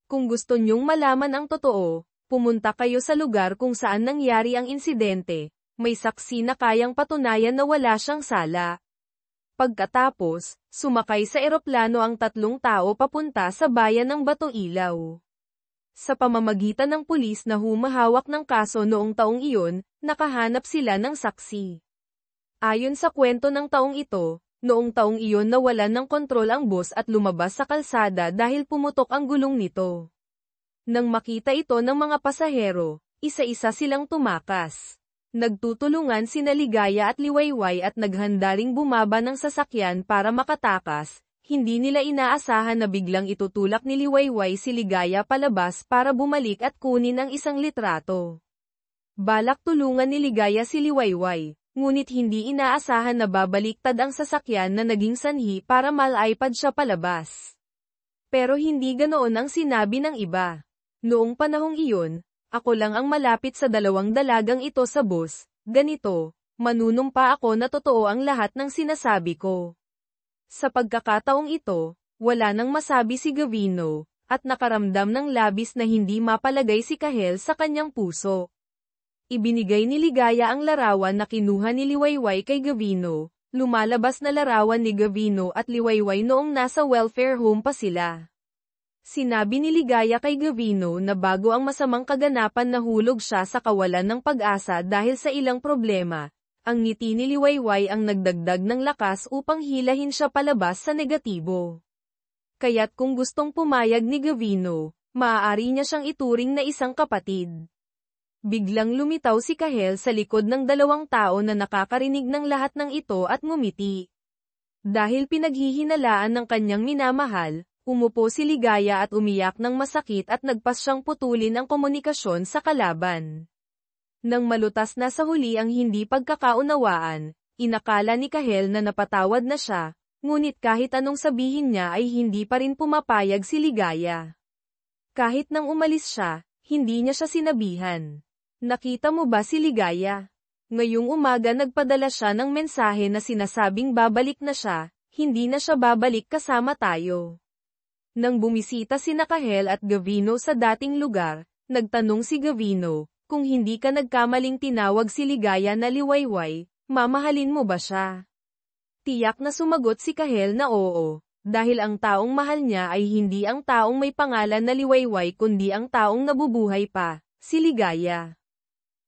Kung gusto niyong malaman ang totoo, pumunta kayo sa lugar kung saan nangyari ang insidente, may saksi na kayang patunayan na wala siyang sala. Pagkatapos, sumakay sa eroplano ang 3 tao papunta sa bayan ng Batoilaw. Sa pamamagitan ng pulis na humahawak ng kaso noong taong iyon, nakahanap sila ng saksi. Ayon sa kwento ng taong ito, noong taong iyon nawalan ng kontrol ang bus at lumabas sa kalsada dahil pumutok ang gulong nito. Nang makita ito ng mga pasahero, isa-isa silang tumakas. Nagtutulungan sina Ligaya at Liwayway at naghanda ring bumaba ng sasakyan para makatakas, hindi nila inaasahan na biglang itutulak ni Liwayway si Ligaya palabas para bumalik at kunin ang isang litrato. Balak tulungan ni Ligaya si Liwayway, ngunit hindi inaasahan na babaliktad ang sasakyan na naging sanhi para malaipad siya palabas. Pero hindi ganoon ang sinabi ng iba. Noong panahong iyon, ako lang ang malapit sa 2 dalagang ito sa bus, ganito, manunumpa ako na totoo ang lahat ng sinasabi ko. Sa pagkakataong ito, wala nang masabi si Gavino, at nakaramdam ng labis na hindi mapalagay si Kahel sa kanyang puso. Ibinigay ni Ligaya ang larawan na kinuha ni Liwayway kay Gavino, lumalabas na larawan ni Gavino at Liwayway noong nasa welfare home pa sila. Sinabi ni Ligaya kay Gavino na bago ang masamang kaganapan nahulog siya sa kawalan ng pag-asa dahil sa ilang problema, ang ngiti ni Liwayway ang nagdagdag ng lakas upang hilahin siya palabas sa negatibo. Kaya't kung gustong pumayag ni Gavino, maaari niya siyang ituring na isang kapatid. Biglang lumitaw si Kahel sa likod ng 2 tao na nakakarinig ng lahat ng ito at ngumiti. Dahil pinaghihinalaan ng kanyang minamahal, umupo si Ligaya at umiyak ng masakit at nagpas siyang putulin ang komunikasyon sa kalaban. Nang malutas na sa huli ang hindi pagkakaunawaan, inakala ni Kahel na napatawad na siya, ngunit kahit anong sabihin niya ay hindi pa rin pumapayag si Ligaya. Kahit nang umalis siya, hindi niya siya sinabihan. Nakita mo ba si Ligaya? Ngayong umaga nagpadala siya ng mensahe na sinasabing babalik na siya, hindi na siya babalik kasama tayo. Nang bumisita sina Kahel at Gavino sa dating lugar, nagtanong si Gavino, kung hindi ka nagkamaling tinawag si Ligaya na Liwayway, mamahalin mo ba siya? Tiyak na sumagot si Kahel na oo, Dahil ang taong mahal niya ay hindi ang taong may pangalan na Liwayway kundi ang taong nabubuhay pa, si Ligaya.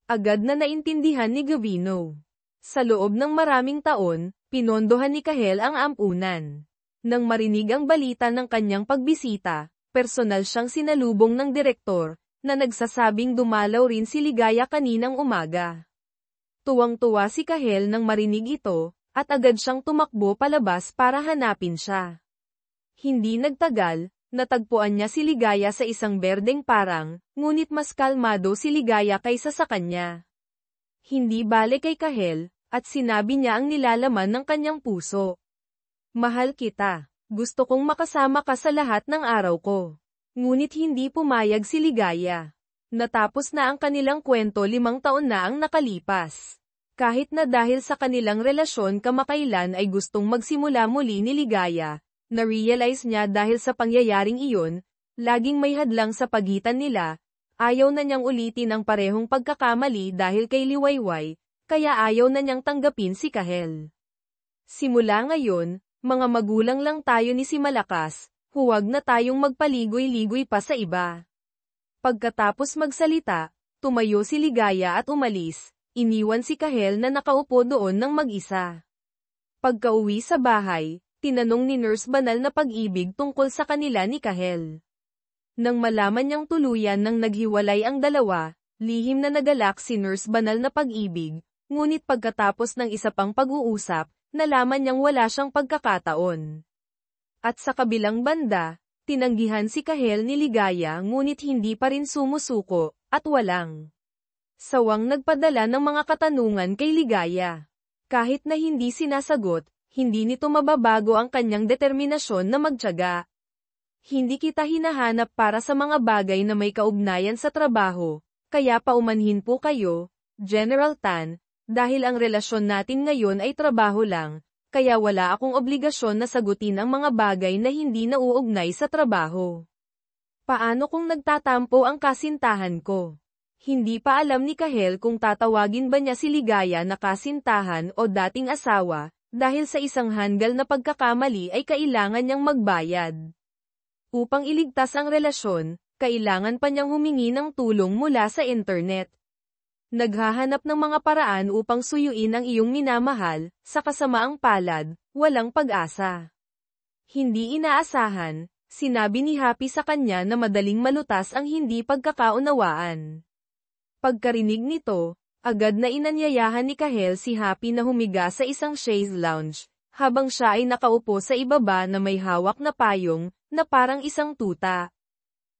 Agad na naintindihan ni Gavino. Sa loob ng maraming taon, pinondohan ni Kahel ang ampunan. Nang marinig ang balita ng kanyang pagbisita, personal siyang sinalubong ng direktor, na nagsasabing dumalaw rin si Ligaya kaninang umaga. Tuwang-tuwa si Kahel nang marinig ito, at agad siyang tumakbo palabas para hanapin siya. Hindi nagtagal, natagpuan niya si Ligaya sa isang berdeng parang, ngunit mas kalmado si Ligaya kaysa sa kanya. Hindi bale kay Kahel, at sinabi niya ang nilalaman ng kanyang puso. Mahal kita. Gusto kong makasama ka sa lahat ng araw ko. Ngunit hindi pumayag si Ligaya. Natapos na ang kanilang kwento 5 taon na ang nakalipas. Kahit na dahil sa kanilang relasyon kamakailan ay gustong magsimula muli ni Ligaya, na-realize niya dahil sa pangyayaring iyon, laging may hadlang sa pagitan nila, ayaw na niyang ulitin ang parehong pagkakamali dahil kay Liwayway, kaya ayaw na niyang tanggapin si Kahel. Simula ngayon, mga magulang lang tayo ni si Malakas, huwag na tayong magpaligoy-ligoy pa sa iba. Pagkatapos magsalita, tumayo si Ligaya at umalis, iniwan si Kahel na nakaupo doon ng mag-isa. Pagkauwi sa bahay, tinanong ni Nurse Banal na Pag-ibig tungkol sa kanila ni Kahel. Nang malaman niyang tuluyan nang naghiwalay ang dalawa, lihim na nagalak si Nurse Banal na Pag-ibig, ngunit pagkatapos ng isa pang pag-uusap, nalaman niyang wala siyang pagkakataon. At sa kabilang banda, tinanggihan si Kahel ni Ligaya ngunit hindi pa rin sumusuko, at walang sawang nagpadala ng mga katanungan kay Ligaya. Kahit na hindi sinasagot, hindi nito mababago ang kanyang determinasyon na magtiyaga. Hindi kita hinahanap para sa mga bagay na may kaugnayan sa trabaho, kaya paumanhin po kayo, General Tan, dahil ang relasyon natin ngayon ay trabaho lang, kaya wala akong obligasyon na sagutin ang mga bagay na hindi nauugnay sa trabaho. Paano kung nagtatampo ang kasintahan ko? Hindi pa alam ni Kahel kung tatawagin ba niya si Ligaya na kasintahan o dating asawa, dahil sa isang hanggal na pagkakamali ay kailangan niyang magbayad. Upang iligtas ang relasyon, kailangan pa niyang humingi ng tulong mula sa internet. Naghahanap ng mga paraan upang suyuin ang iyong minamahal, sa kasamaang palad, walang pag-asa. Hindi inaasahan, sinabi ni Happy sa kanya na madaling malutas ang hindi pagkakaunawaan. Pagkarinig nito, agad na inanyayahan ni Kahel si Happy na humiga sa isang chaise lounge, habang siya ay nakaupo sa ibaba na may hawak na payong, na parang isang tuta.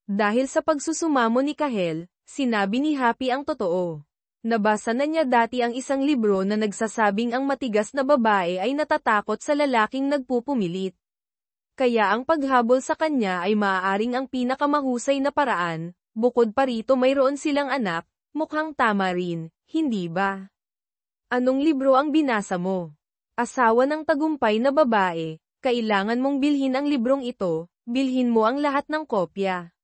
Dahil sa pagsusumamo ni Kahel, sinabi ni Happy ang totoo. Nabasa na niya dati ang isang libro na nagsasabing ang matigas na babae ay natatakot sa lalaking nagpupumilit. Kaya ang paghabol sa kanya ay maaaring ang pinakamahusay na paraan, bukod pa rito mayroon silang anak, mukhang tama rin, hindi ba? Anong libro ang binasa mo? Asawa ng tagumpay na babae, kailangan mong bilhin ang librong ito, bilhin mo ang lahat ng kopya.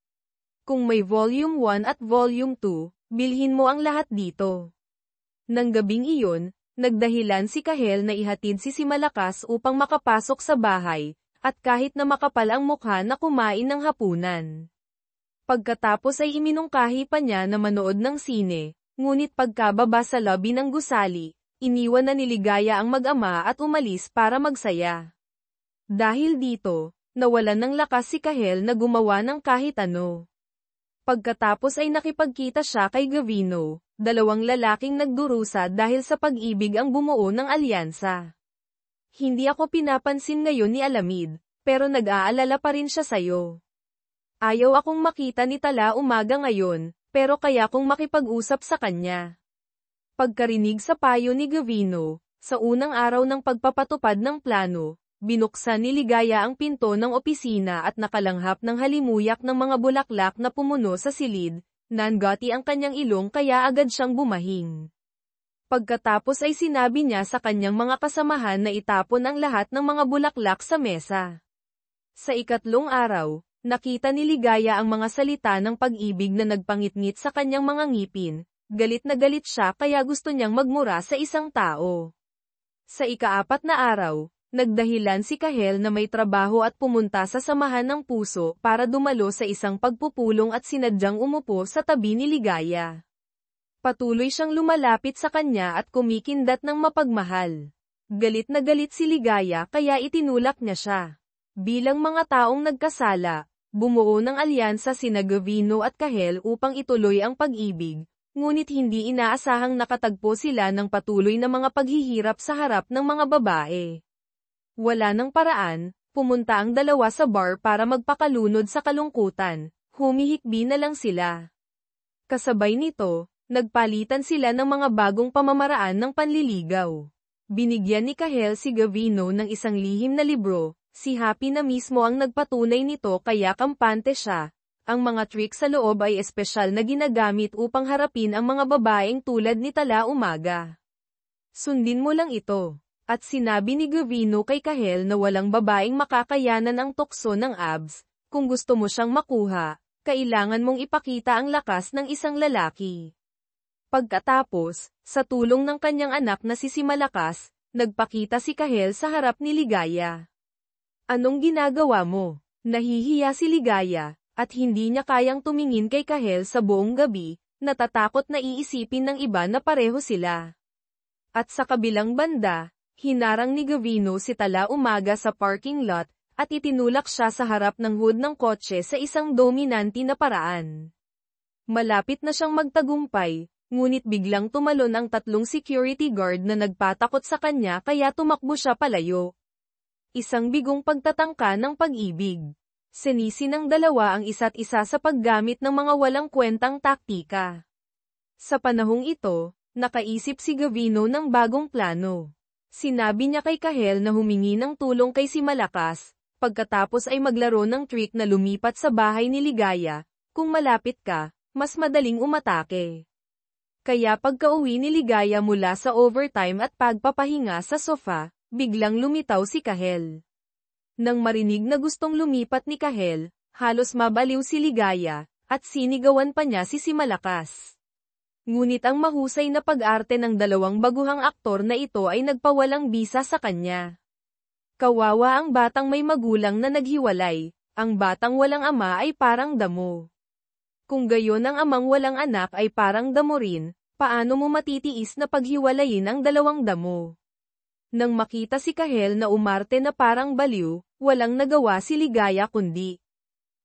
Kung may Volume 1 at Volume 2, bilhin mo ang lahat dito. Nang gabing iyon, nagdahilan si Kahel na ihatid si Malakas upang makapasok sa bahay, at kahit na makapal ang mukha na kumain ng hapunan. Pagkatapos ay iminungkahi pa niya na manood ng sine, ngunit pagkababa sa lobby ng gusali, iniwan na ni Ligaya ang mag-ama at umalis para magsaya. Dahil dito, nawalan ng lakas si Kahel na gumawa ng kahit ano. Pagkatapos ay nakipagkita siya kay Gavino, 2 lalaking nagdurusa dahil sa pag-ibig ang bumuo ng alyansa. Hindi ako pinapansin ngayon ni Alamid, pero nag-aalala pa rin siya sa'yo. Ayaw akong makita ni Tala umaga ngayon, pero kaya kong makipag-usap sa kanya. Pagkarinig sa payo ni Gavino, sa unang araw ng pagpapatupad ng plano, binuksan ni Ligaya ang pinto ng opisina at nakalanghap ng halimuyak ng mga bulaklak na pumuno sa silid, nangati ang kanyang ilong kaya agad siyang bumahing. Pagkatapos ay sinabi niya sa kanyang mga kasamahan na itapon ang lahat ng mga bulaklak sa mesa. Sa ikatlong araw, nakita ni Ligaya ang mga salita ng pag-ibig na nagpangitngit sa kanyang mga ngipin, galit na galit siya kaya gusto niyang magmura sa isang tao. Sa ika-4 na araw, Nagdahilan si Kahel na may trabaho at pumunta sa samahan ng puso para dumalo sa isang pagpupulong at sinadyang umupo sa tabi ni Ligaya. Patuloy siyang lumalapit sa kanya at kumikindat ng mapagmahal. Galit na galit si Ligaya kaya itinulak niya siya. Bilang mga taong nagkasala, bumuo ng alyansa sina Gavino at Kahel upang ituloy ang pag-ibig, ngunit hindi inaasahang nakatagpo sila ng patuloy na mga paghihirap sa harap ng mga babae. Wala ng paraan, pumunta ang dalawa sa bar para magpakalunod sa kalungkutan, humihikbi na lang sila. Kasabay nito, nagpalitan sila ng mga bagong pamamaraan ng panliligaw. Binigyan ni Kahel si Gavino ng isang lihim na libro, si Happy na mismo ang nagpatunay nito kaya kampante siya. Ang mga trick sa loob ay espesyal na ginagamit upang harapin ang mga babaeng tulad ni Tala Umaga. Sundin mo lang ito. At sinabi ni Gavino kay Kahel na walang babaeng makakayanan ang tukso ng abs, kung gusto mo siyang makuha, kailangan mong ipakita ang lakas ng isang lalaki. Pagkatapos, sa tulong ng kanyang anak na si Malakas, nagpakita si Kahel sa harap ni Ligaya. Anong ginagawa mo? Nahihiya si Ligaya, at hindi niya kayang tumingin kay Kahel sa buong gabi, natatakot na iisipin ng iba na pareho sila. At sa kabilang banda, hinarang ni Gavino si Tala Umaga sa parking lot, at itinulak siya sa harap ng hood ng kotse sa isang dominante na paraan. Malapit na siyang magtagumpay, ngunit biglang tumalon ang tatlong security guard na nagpatakot sa kanya kaya tumakbo siya palayo. Isang bigong pagtatangka ng pag-ibig. Sinisi ng dalawa ang isa't isa sa paggamit ng mga walang kwentang taktika. Sa panahong ito, nakaisip si Gavino ng bagong plano. Sinabi niya kay Kahel na humingi ng tulong kay si Malakas, pagkatapos ay maglaro ng trick na lumipat sa bahay ni Ligaya. Kung malapit ka, mas madaling umatake. Kaya pagka-uwi ni Ligaya mula sa overtime at pagpapahinga sa sofa, biglang lumitaw si Kahel. Nang marinig na gustong lumipat ni Kahel, halos mabaliw si Ligaya, at sinigawan pa niya si Malakas. Ngunit ang mahusay na pag-arte ng dalawang baguhang aktor na ito ay nagpawalang bisa sa kanya. Kawawa ang batang may magulang na naghiwalay, ang batang walang ama ay parang damo. Kung gayon ang amang walang anak ay parang damo rin, paano mo matitiis na paghiwalayin ang dalawang damo? Nang makita si Kahel na umarte na parang baliw, walang nagawa si Ligaya kundi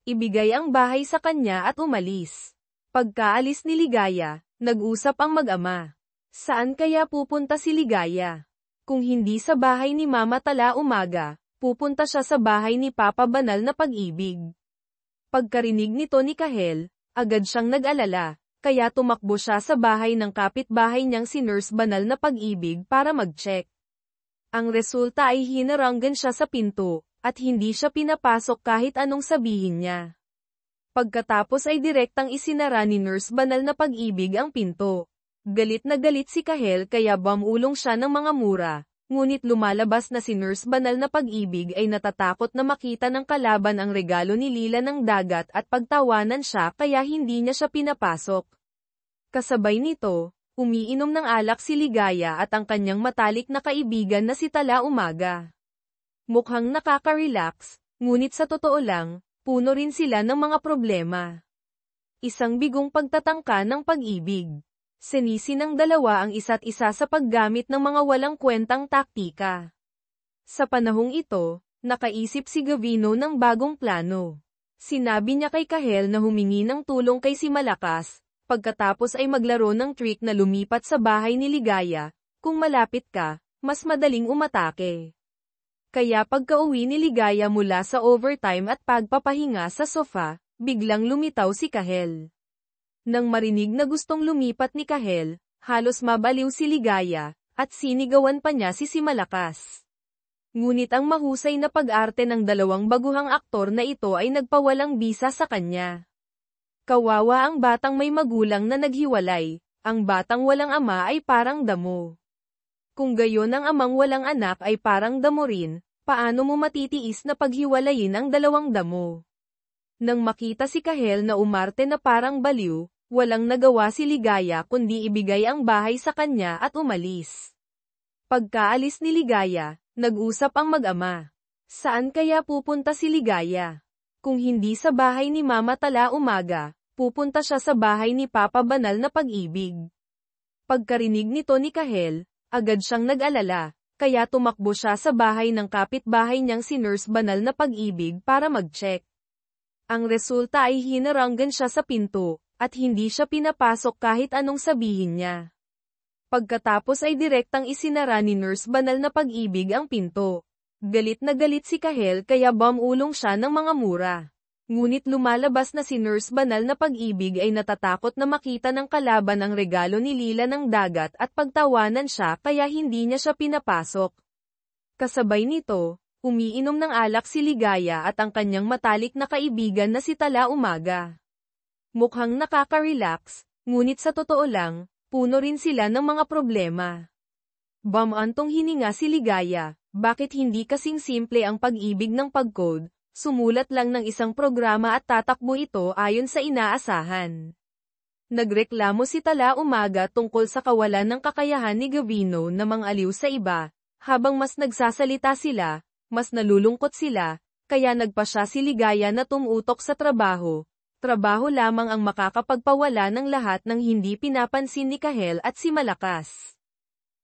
ibigay ang bahay sa kanya at umalis. Pagkaalis ni Ligaya, nag-usap ang mag-ama. Saan kaya pupunta si Ligaya? Kung hindi sa bahay ni Mama Tala Umaga, pupunta siya sa bahay ni Papa Banal na Pag-ibig. Pagkarinig nito ni Kahel, agad siyang nag-alala, kaya tumakbo siya sa bahay ng kapitbahay niyang si Nurse Banal na Pag-ibig para mag-check. Ang resulta ay hinaranggan siya sa pinto, at hindi siya pinapasok kahit anong sabihin niya. Pagkatapos ay direktang isinara ni Nurse Banal na Pag-ibig ang pinto. Galit na galit si Kahel kaya bamulong siya ng mga mura, ngunit lumalabas na si Nurse Banal na Pag-ibig ay natatakot na makita ng kalaban ang regalo ni Lila ng dagat at pagtawanan siya kaya hindi niya siya pinapasok. Kasabay nito, umiinom ng alak si Ligaya at ang kanyang matalik na kaibigan na si Tala Umaga. Mukhang nakaka-relax, ngunit sa totoo lang, puno rin sila ng mga problema. Isang bigong pagtatangka ng pag-ibig. Sinisi ng dalawa ang isa't isa sa paggamit ng mga walang kwentang taktika. Sa panahong ito, nakaisip si Gavino ng bagong plano. Sinabi niya kay Kahel na humingi ng tulong kay si Malakas, pagkatapos ay maglaro ng trick na lumipat sa bahay ni Ligaya. Kung malapit ka, mas madaling umatake. Kaya pagka-uwi ni Ligaya mula sa overtime at pagpapahinga sa sofa, biglang lumitaw si Kahel. Nang marinig na gustong lumipat ni Kahel, halos mabaliw si Ligaya, at sinigawan pa niya si Malakas. Ngunit ang mahusay na pag-arte ng dalawang baguhang aktor na ito ay nagpawalang bisa sa kanya. Kawawa ang batang may magulang na naghiwalay, ang batang walang ama ay parang damo. Kung gayon ang amang walang anak ay parang damo rin, paano mo matitiis na paghiwalayin ang dalawang damo? Nang makita si Kahel na umarte na parang baliw, walang nagawa si Ligaya kundi ibigay ang bahay sa kanya at umalis. Pagkaalis ni Ligaya, Nag-usap ang mag-ama. Saan kaya pupunta si Ligaya? Kung hindi sa bahay ni Mama tala umaga, pupunta siya sa bahay ni Papa Banal na Pag-ibig. Pagkarinig nito ni Kahel, agad siyang nag-alala, kaya tumakbo siya sa bahay ng kapitbahay niyang si Nurse Banal na Pag-ibig para mag-check. Ang resulta ay hinaranggan siya sa pinto, at hindi siya pinapasok kahit anong sabihin niya. Pagkatapos ay direktang isinara ni Nurse Banal na Pag-ibig ang pinto. Galit na galit si Kahel kaya bumulong siya ng mga mura. Ngunit lumalabas na si Nurse Banal na Pag-ibig ay natatakot na makita ng kalaban ang regalo ni Lila ng dagat at pagtawanan siya kaya hindi niya siya pinapasok. Kasabay nito, umiinom ng alak si Ligaya at ang kanyang matalik na kaibigan na si Tala Umaga. Mukhang nakaka-relax, ngunit sa totoo lang, puno rin sila ng mga problema. Bumantong hininga si Ligaya. Bakit hindi kasing simple ang pag-ibig ng pag-code, sumulat lang ng isang programa at tatakbo ito ayon sa inaasahan. Nagreklamo si Tala Umaga tungkol sa kawalan ng kakayahan ni Gavino na mangaliw sa iba, habang mas nagsasalita sila, mas nalulungkot sila, kaya nagpa siya si Ligaya na tumutok sa trabaho. Trabaho lamang ang makakapagpawala ng lahat ng hindi pinapansin ni Kahel at si Malakas.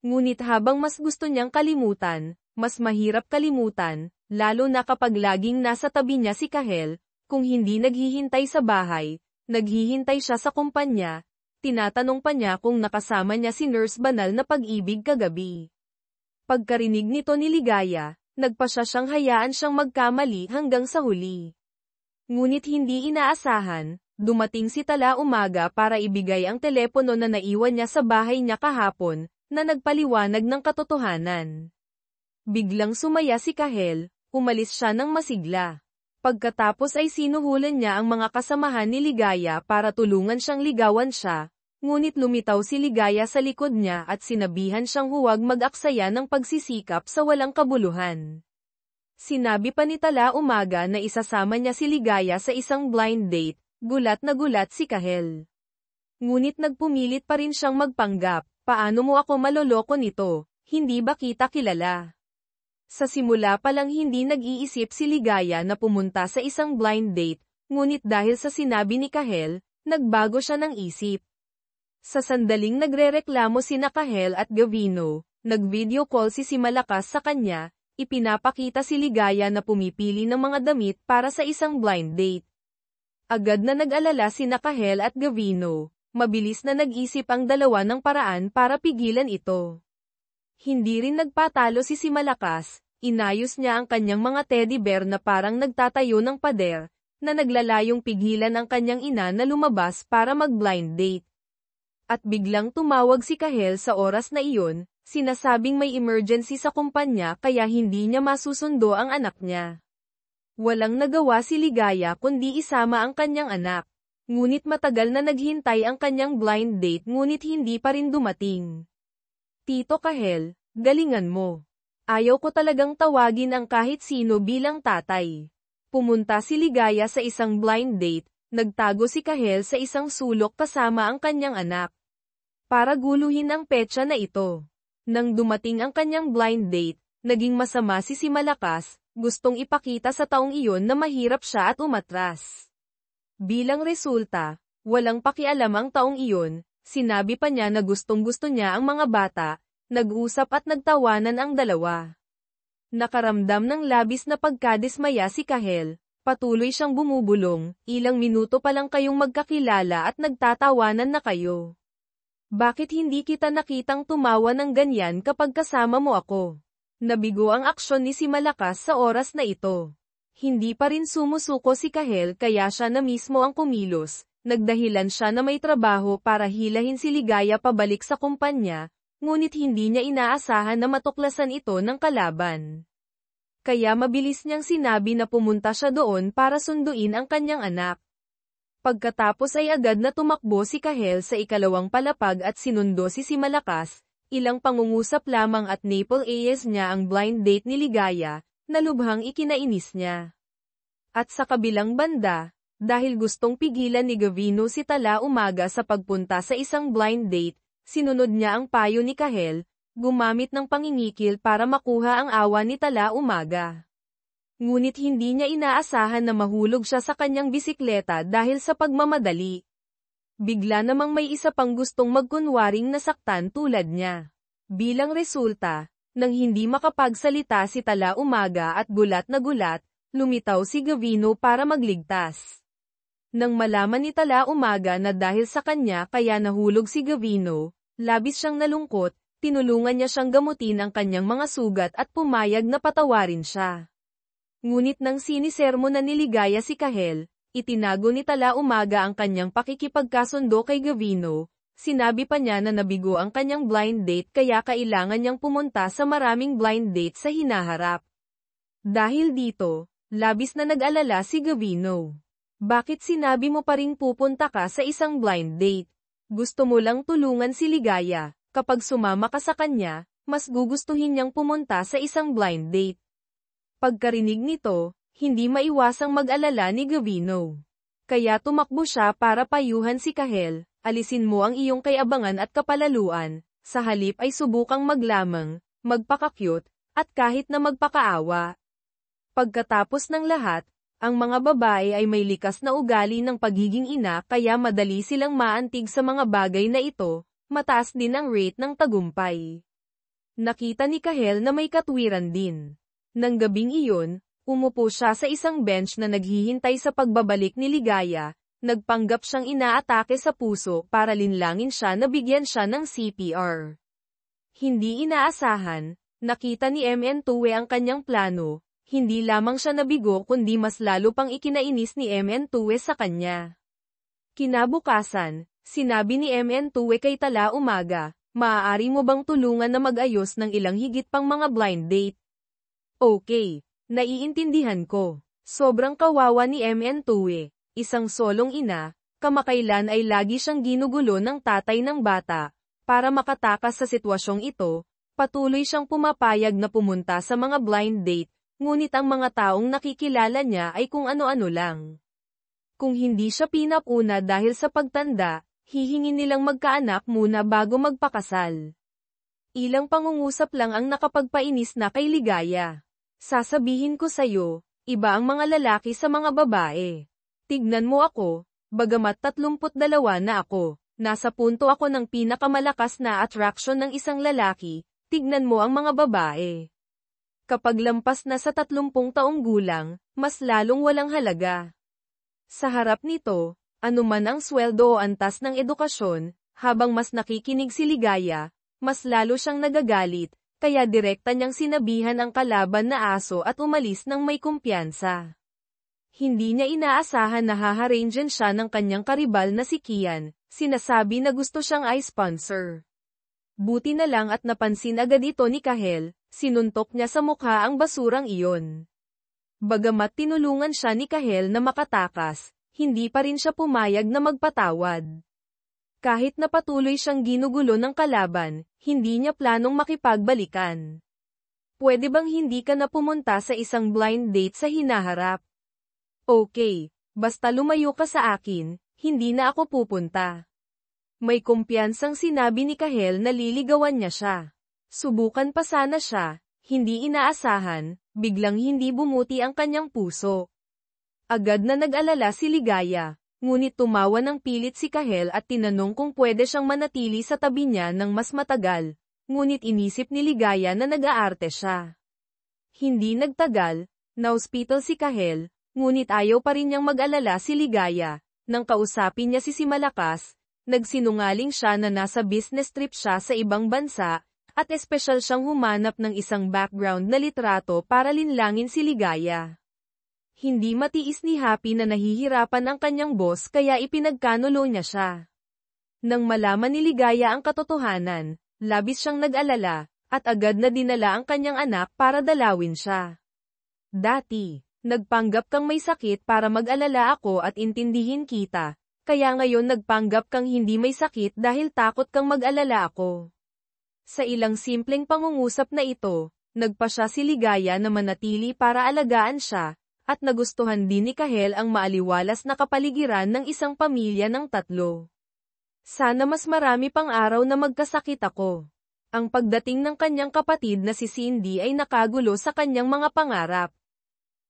Ngunit habang mas gusto niyang kalimutan, mas mahirap kalimutan, lalo na kapag laging nasa tabi niya si Kahel, kung hindi naghihintay sa bahay, naghihintay siya sa kumpanya, tinatanong pa niya kung nakasama niya si Nurse Banal na Pag-ibig kagabi. Pagkarinig nito ni Ligaya, nagpa siyang hayaan siyang magkamali hanggang sa huli. Ngunit hindi inaasahan, dumating si Tala Umaga para ibigay ang telepono na naiwan niya sa bahay niya kahapon, na nagpaliwanag ng katotohanan. Biglang sumaya si Kahel, umalis siya ng masigla. Pagkatapos ay sinuhulan niya ang mga kasamahan ni Ligaya para tulungan siyang ligawan siya, ngunit lumitaw si Ligaya sa likod niya at sinabihan siyang huwag mag-aksaya ng pagsisikap sa walang kabuluhan. Sinabi pa ni Tala Umaga na isasama niya si Ligaya sa isang blind date, gulat na gulat si Kahel. Ngunit nagpumilit pa rin siyang magpanggap, paano mo ako maloloko nito, hindi ba kita kilala? Sa simula pa lang hindi nag-iisip si Ligaya na pumunta sa isang blind date, ngunit dahil sa sinabi ni Kahel, nagbago siya ng isip. Sa sandaling nagrereklamo sina Kahel at Gavino, nag-video call si Malakas sa kanya, ipinapakita si Ligaya na pumipili ng mga damit para sa isang blind date. Agad na nag-alala sina Kahel at Gavino, mabilis na nag-isip ang dalawa ng paraan para pigilan ito. Hindi rin nagpatalo si Malakas, inayos niya ang kanyang mga teddy bear na parang nagtatayo ng pader, na naglalayong pigilan ang kanyang ina na lumabas para mag-blind date. At biglang tumawag si Kahel sa oras na iyon, sinasabing may emergency sa kumpanya kaya hindi niya masusundo ang anak niya. Walang nagawa si Ligaya kundi isama ang kanyang anak. Ngunit matagal na naghintay ang kanyang blind date ngunit hindi pa rin dumating. Tito Kahel, galingan mo. Ayaw ko talagang tawagin ang kahit sino bilang tatay. Pumunta si Ligaya sa isang blind date, nagtago si Kahel sa isang sulok kasama ang kanyang anak. Para guluhin ang petsa na ito. Nang dumating ang kanyang blind date, naging masama si Malakas, gustong ipakita sa taong iyon na mahirap siya at umatras. Bilang resulta, walang pakialam ang taong iyon, sinabi pa niya na gustong-gusto niya ang mga bata, nag-usap at nagtawanan ang dalawa. Nakaramdam ng labis na pagkadismaya si Kahel, patuloy siyang bumubulong, ilang minuto pa lang kayong magkakilala at nagtatawanan na kayo. Bakit hindi kita nakitang tumawa ng ganyan kapag kasama mo ako? Nabigo ang aksyon ni Malakas sa oras na ito. Hindi pa rin sumusuko si Kahel kaya siya na mismo ang kumilos, nagdahilan siya na may trabaho para hilahin si Ligaya pabalik sa kumpanya, ngunit hindi niya inaasahan na matuklasan ito ng kalaban. Kaya mabilis niyang sinabi na pumunta siya doon para sunduin ang kanyang anak. Pagkatapos ay agad na tumakbo si Kahel sa ikalawang palapag at sinundo si Malakas, ilang pangungusap lamang at Naples niya ang blind date ni Ligaya, na lubhang ikinainis niya. At sa kabilang banda, dahil gustong pigilan ni Gavino si Tala Umaga sa pagpunta sa isang blind date, sinunod niya ang payo ni Kahel, gumamit ng pangingikil para makuha ang awa ni Tala Umaga. Ngunit hindi niya inaasahan na mahulog siya sa kanyang bisikleta dahil sa pagmamadali. Bigla namang may isa pang gustong magkunwaring nasaktan tulad niya. Bilang resulta, nang hindi makapagsalita si Tala Umaga at gulat na gulat, lumitaw si Gavino para magligtas. Nang malaman ni Tala Umaga na dahil sa kanya kaya nahulog si Gavino, labis siyang nalungkot, tinulungan niya siyang gamutin ang kanyang mga sugat at pumayag na patawarin siya. Ngunit nang sinisermo na ni Ligaya si Kahel, itinago ni Tala Umaga ang kanyang pakikipagkasundo kay Gavino. Sinabi pa niya na nabigo ang kanyang blind date kaya kailangan niyang pumunta sa maraming blind date sa hinaharap. Dahil dito, labis na nag-alala si Gavino. Bakit sinabi mo pa ring pupunta ka sa isang blind date? Gusto mo lang tulungan si Ligaya, kapag sumama ka sa kanya, mas gugustuhin niyang pumunta sa isang blind date. Pagkarinig nito, hindi maiwasang mag-alala ni Gavino. Kaya tumakbo siya para payuhan si Kahel. Alisin mo ang iyong kayabangan at kapalaluan, sa halip ay subukang maglamang, magpakakyut, at kahit na magpakaawa. Pagkatapos ng lahat, ang mga babae ay may likas na ugali ng pagiging ina kaya madali silang maantig sa mga bagay na ito, mataas din ang rate ng tagumpay. Nakita ni Kahel na may katwiran din. Nang gabing iyon, umupo siya sa isang bench na naghihintay sa pagbabalik ni Ligaya. Nagpanggap siyang inaatake sa puso para linlangin siya na bigyan siya ng CPR. Hindi inaasahan, nakita ni MN Tuwe ang kanyang plano, hindi lamang siya nabigo kundi mas lalo pang ikinainis ni MN Tuwe sa kanya. Kinabukasan, sinabi ni MN Tuwe kay Tala Umaga, maaari mo bang tulungan na mag-ayos ng ilang higit pang mga blind date? Okay, naiintindihan ko. Sobrang kawawa ni MN Tuwe. Isang solong ina, kamakailan ay lagi siyang ginugulo ng tatay ng bata. Para makatakas sa sitwasyong ito, patuloy siyang pumapayag na pumunta sa mga blind date, ngunit ang mga taong nakikilala niya ay kung ano-ano lang. Kung hindi siya pinapuna dahil sa pagtanda, hihingin nilang magkaanak muna bago magpakasal. Ilang pangungusap lang ang nakapagpainis na kay Ligaya. Sasabihin ko sa'yo, iba ang mga lalaki sa mga babae. Tignan mo ako, bagamat 32 na ako, nasa punto ako ng pinakamalakas na attraction ng isang lalaki, tignan mo ang mga babae. Kapag lampas na sa 30 taong gulang, mas lalong walang halaga. Sa harap nito, anuman ang sweldo o antas ng edukasyon, habang mas nakikinig si Ligaya, mas lalo siyang nagagalit, kaya direkta niyang sinabihan ang kalaban na aso at umalis ng may kumpiyansa. Hindi niya inaasahan na haharangin siya ng kanyang karibal na si Kian, sinasabi na gusto siyang i-sponsor. Buti na lang at napansin agad ito ni Kahel, sinuntok niya sa mukha ang basurang iyon. Bagamat tinulungan siya ni Kahel na makatakas, hindi pa rin siya pumayag na magpatawad. Kahit na patuloy siyang ginugulo ng kalaban, hindi niya planong makipagbalikan. Pwede bang hindi ka na pumunta sa isang blind date sa hinaharap? Okay, basta lumayo ka sa akin, hindi na ako pupunta. May kumpiyansang sinabi ni Kahel na liligawan niya siya. Subukan pa sana siya, hindi inaasahan, biglang hindi bumuti ang kanyang puso. Agad na nag-alala si Ligaya, ngunit tumawa ng pilit si Kahel at tinanong kung pwede siyang manatili sa tabi niya ng mas matagal, ngunit inisip ni Ligaya na nag-aarte siya. Hindi nagtagal, na-hospital si Kahel, ngunit ayaw pa rin niyang mag-alala si Ligaya. Nang kausapin niya si Malakas, nagsinungaling siya na nasa business trip siya sa ibang bansa, at espesyal siyang humanap ng isang background na litrato para linlangin si Ligaya. Hindi matiis ni Happy na nahihirapan ang kanyang boss kaya ipinagkanulo niya siya. Nang malaman ni Ligaya ang katotohanan, labis siyang nag-alala, at agad na dinala ang kanyang anak para dalawin siya. Dati, nagpanggap kang may sakit para mag-alala ako at intindihin kita, kaya ngayon nagpanggap kang hindi may sakit dahil takot kang mag-alala ako. Sa ilang simpleng pangungusap na ito, nagpa siya si Ligaya na manatili para alagaan siya, at nagustuhan din ni Kahel ang maaliwalas na kapaligiran ng isang pamilya ng 3. Sana mas marami pang araw na magkasakit ako. Ang pagdating ng kanyang kapatid na si Cindy ay nakagulo sa kanyang mga pangarap.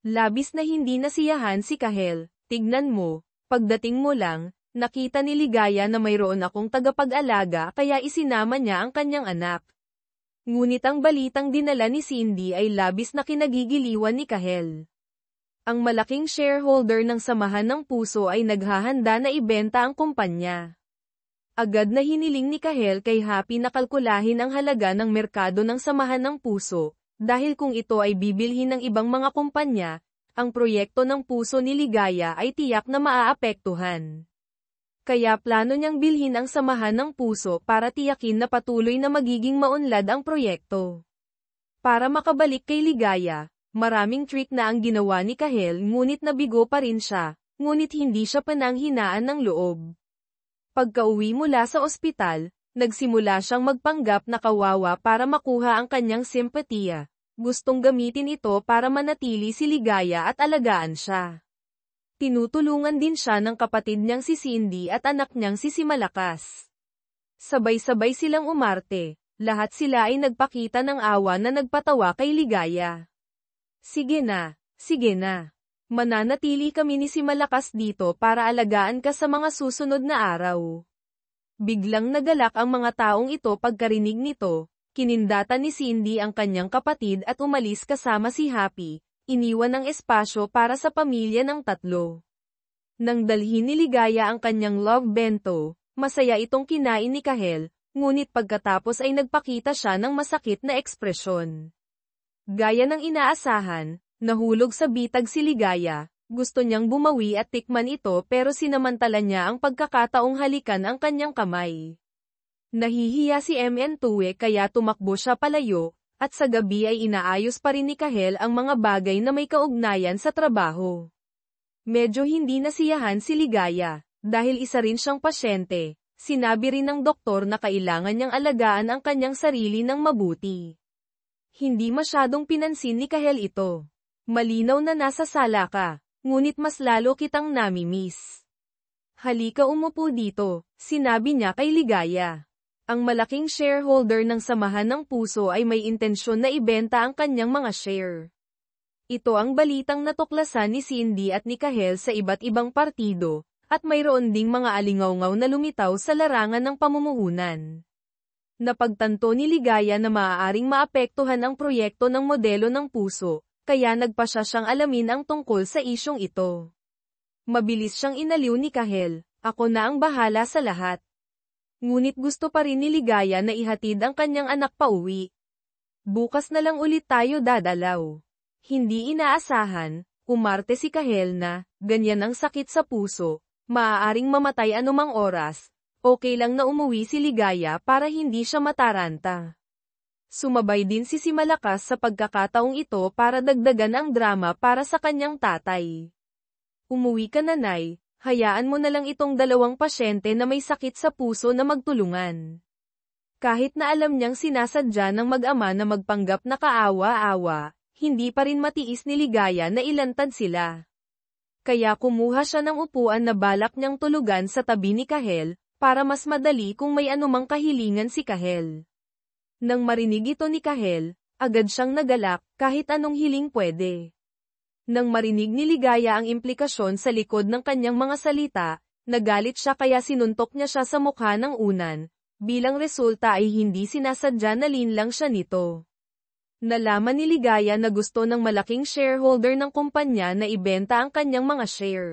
Labis na hindi nasiyahan si Kahel. Tignan mo, pagdating mo lang, nakita ni Ligaya na mayroon akong tagapag-alaga kaya isinama niya ang kanyang anak. Ngunit ang balitang dinala ni Cindy ay labis na kinagigiliwan ni Kahel. Ang malaking shareholder ng Samahan ng Puso ay naghahanda na ibenta ang kumpanya. Agad na hiniling ni Kahel kay Happy na kalkulahin ang halaga ng merkado ng Samahan ng Puso, dahil kung ito ay bibilhin ng ibang mga kumpanya, ang proyekto ng puso ni Ligaya ay tiyak na maaapektuhan. Kaya plano niyang bilhin ang Samahan ng Puso para tiyakin na patuloy na magiging maunlad ang proyekto. Para makabalik kay Ligaya, maraming trick na ang ginawa ni Kahel ngunit nabigo pa rin siya, ngunit hindi siya pananghinaan ng loob. Pagka-uwi mula sa ospital, nagsimula siyang magpanggap na kawawa para makuha ang kanyang simpatiya. Gustong gamitin ito para manatili si Ligaya at alagaan siya. Tinutulungan din siya ng kapatid niyang si Cindy at anak niyang si Malakas. Sabay-sabay silang umarte, lahat sila ay nagpakita ng awa na nagpatawa kay Ligaya. Sige na, sige na. Mananatili kami ni si Malakas dito para alagaan ka sa mga susunod na araw. Biglang nagalak ang mga taong ito pagkarinig nito. Kinindata ni Cindy ang kanyang kapatid at umalis kasama si Happy, iniwan ang espasyo para sa pamilya ng tatlo. Nang dalhin ni Ligaya ang kanyang love bento, masaya itong kinain ni Kahel, ngunit pagkatapos ay nagpakita siya ng masakit na ekspresyon. Gaya ng inaasahan, nahulog sa bitag si Ligaya, gusto niyang bumawi at tikman ito pero sinamantala niya ang pagkakataong halikan ang kanyang kamay. Nahihiya si MN2 kaya tumakbo siya palayo, at sa gabi ay inaayos pa rin ni Kahel ang mga bagay na may kaugnayan sa trabaho. Medyo hindi nasiyahan si Ligaya, dahil isa rin siyang pasyente, sinabi rin ng doktor na kailangan niyang alagaan ang kanyang sarili ng mabuti. Hindi masyadong pinansin ni Kahel ito. Malinaw na nasa sala ka, ngunit mas lalo kitang namimiss. Halika umupo dito, sinabi niya kay Ligaya. Ang malaking shareholder ng Samahan ng Puso ay may intensyon na ibenta ang kanyang mga share. Ito ang balitang natuklasan ni Cindy at ni Kahel sa iba't ibang partido, at mayroon ding mga alingawngaw na lumitaw sa larangan ng pamumuhunan. Napagtanto ni Ligaya na maaaring maapektuhan ang proyekto ng modelo ng puso, kaya nagpasya siyang alamin ang tungkol sa isyong ito. Mabilis siyang inaliw ni Kahel, ako na ang bahala sa lahat. Ngunit gusto pa rin ni Ligaya na ihatid ang kanyang anak pauwi. Bukas na lang ulit tayo dadalaw. Hindi inaasahan, umarte si Kahel na, ganyan ang sakit sa puso, maaaring mamatay anumang oras, okay lang na umuwi si Ligaya para hindi siya mataranta. Sumabay din si Malakas sa pagkakataong ito para dagdagan ang drama para sa kanyang tatay. Umuwi ka na, Nay. Hayaan mo na lang itong dalawang pasyente na may sakit sa puso na magtulungan. Kahit na alam niyang sinasadya ng mag-ama na magpanggap na kaawa-awa, hindi pa rin matiis ni Ligaya na ilantad sila. Kaya kumuha siya ng upuan na balak niyang tulugan sa tabi ni Kahel, para mas madali kung may anumang kahilingan si Kahel. Nang marinig ito ni Kahel, agad siyang nagalak, kahit anong hiling pwede. Nang marinig ni Ligaya ang implikasyon sa likod ng kanyang mga salita, nagalit siya kaya sinuntok niya siya sa mukha ng unan, bilang resulta ay hindi sinasadya na linlang siya nito. Nalaman ni Ligaya na gusto ng malaking shareholder ng kumpanya na ibenta ang kanyang mga share.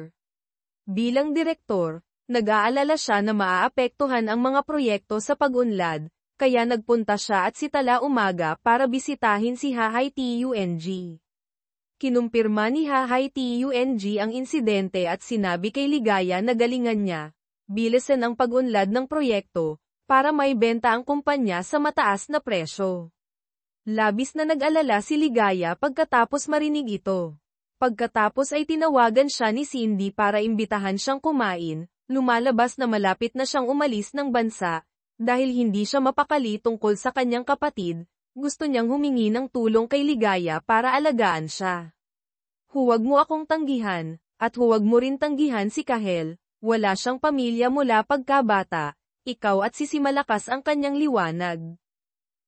Bilang direktor, nag-aalala siya na maaapektuhan ang mga proyekto sa pag-unlad, kaya nagpunta siya at si Tala umaga para bisitahin si Hahay Tung. Kinumpirma ni Hahay Tung ang insidente at sinabi kay Ligaya na galingan niya, bilisan ang pag-unlad ng proyekto, para maibenta ang kumpanya sa mataas na presyo. Labis na nag-alala si Ligaya pagkatapos marinig ito. Pagkatapos ay tinawagan siya ni Cindy para imbitahan siyang kumain, lumalabas na malapit na siyang umalis ng bansa, dahil hindi siya mapakali tungkol sa kanyang kapatid. Gusto niyang humingi ng tulong kay Ligaya para alagaan siya. Huwag mo akong tanggihan, at huwag mo rin tanggihan si Kahel, wala siyang pamilya mula pagkabata, ikaw at si Malakas ang kanyang liwanag.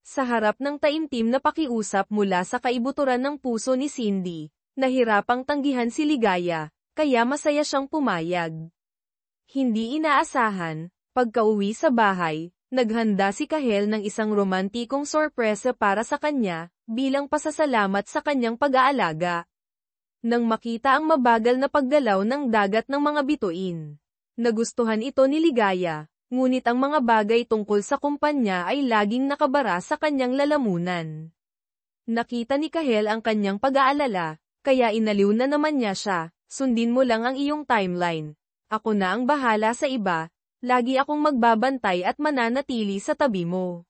Sa harap ng taimtim na pakiusap mula sa kaibuturan ng puso ni Cindy, nahirapang tanggihan si Ligaya, kaya masaya siyang pumayag. Hindi inaasahan, pagkauwi sa bahay, naghanda si Kahel ng isang romantikong sorpresa para sa kanya, bilang pasasalamat sa kanyang pag-aalaga. Nang makita ang mabagal na paggalaw ng dagat ng mga bituin, nagustuhan ito ni Ligaya. Ngunit ang mga bagay tungkol sa kumpanya ay laging nakabara sa kanyang lalamunan. Nakita ni Kahel ang kanyang pag-aalala, kaya inaliw na naman niya siya, sundin mo lang ang iyong timeline. Ako na ang bahala sa iba, lagi akong magbabantay at mananatili sa tabi mo.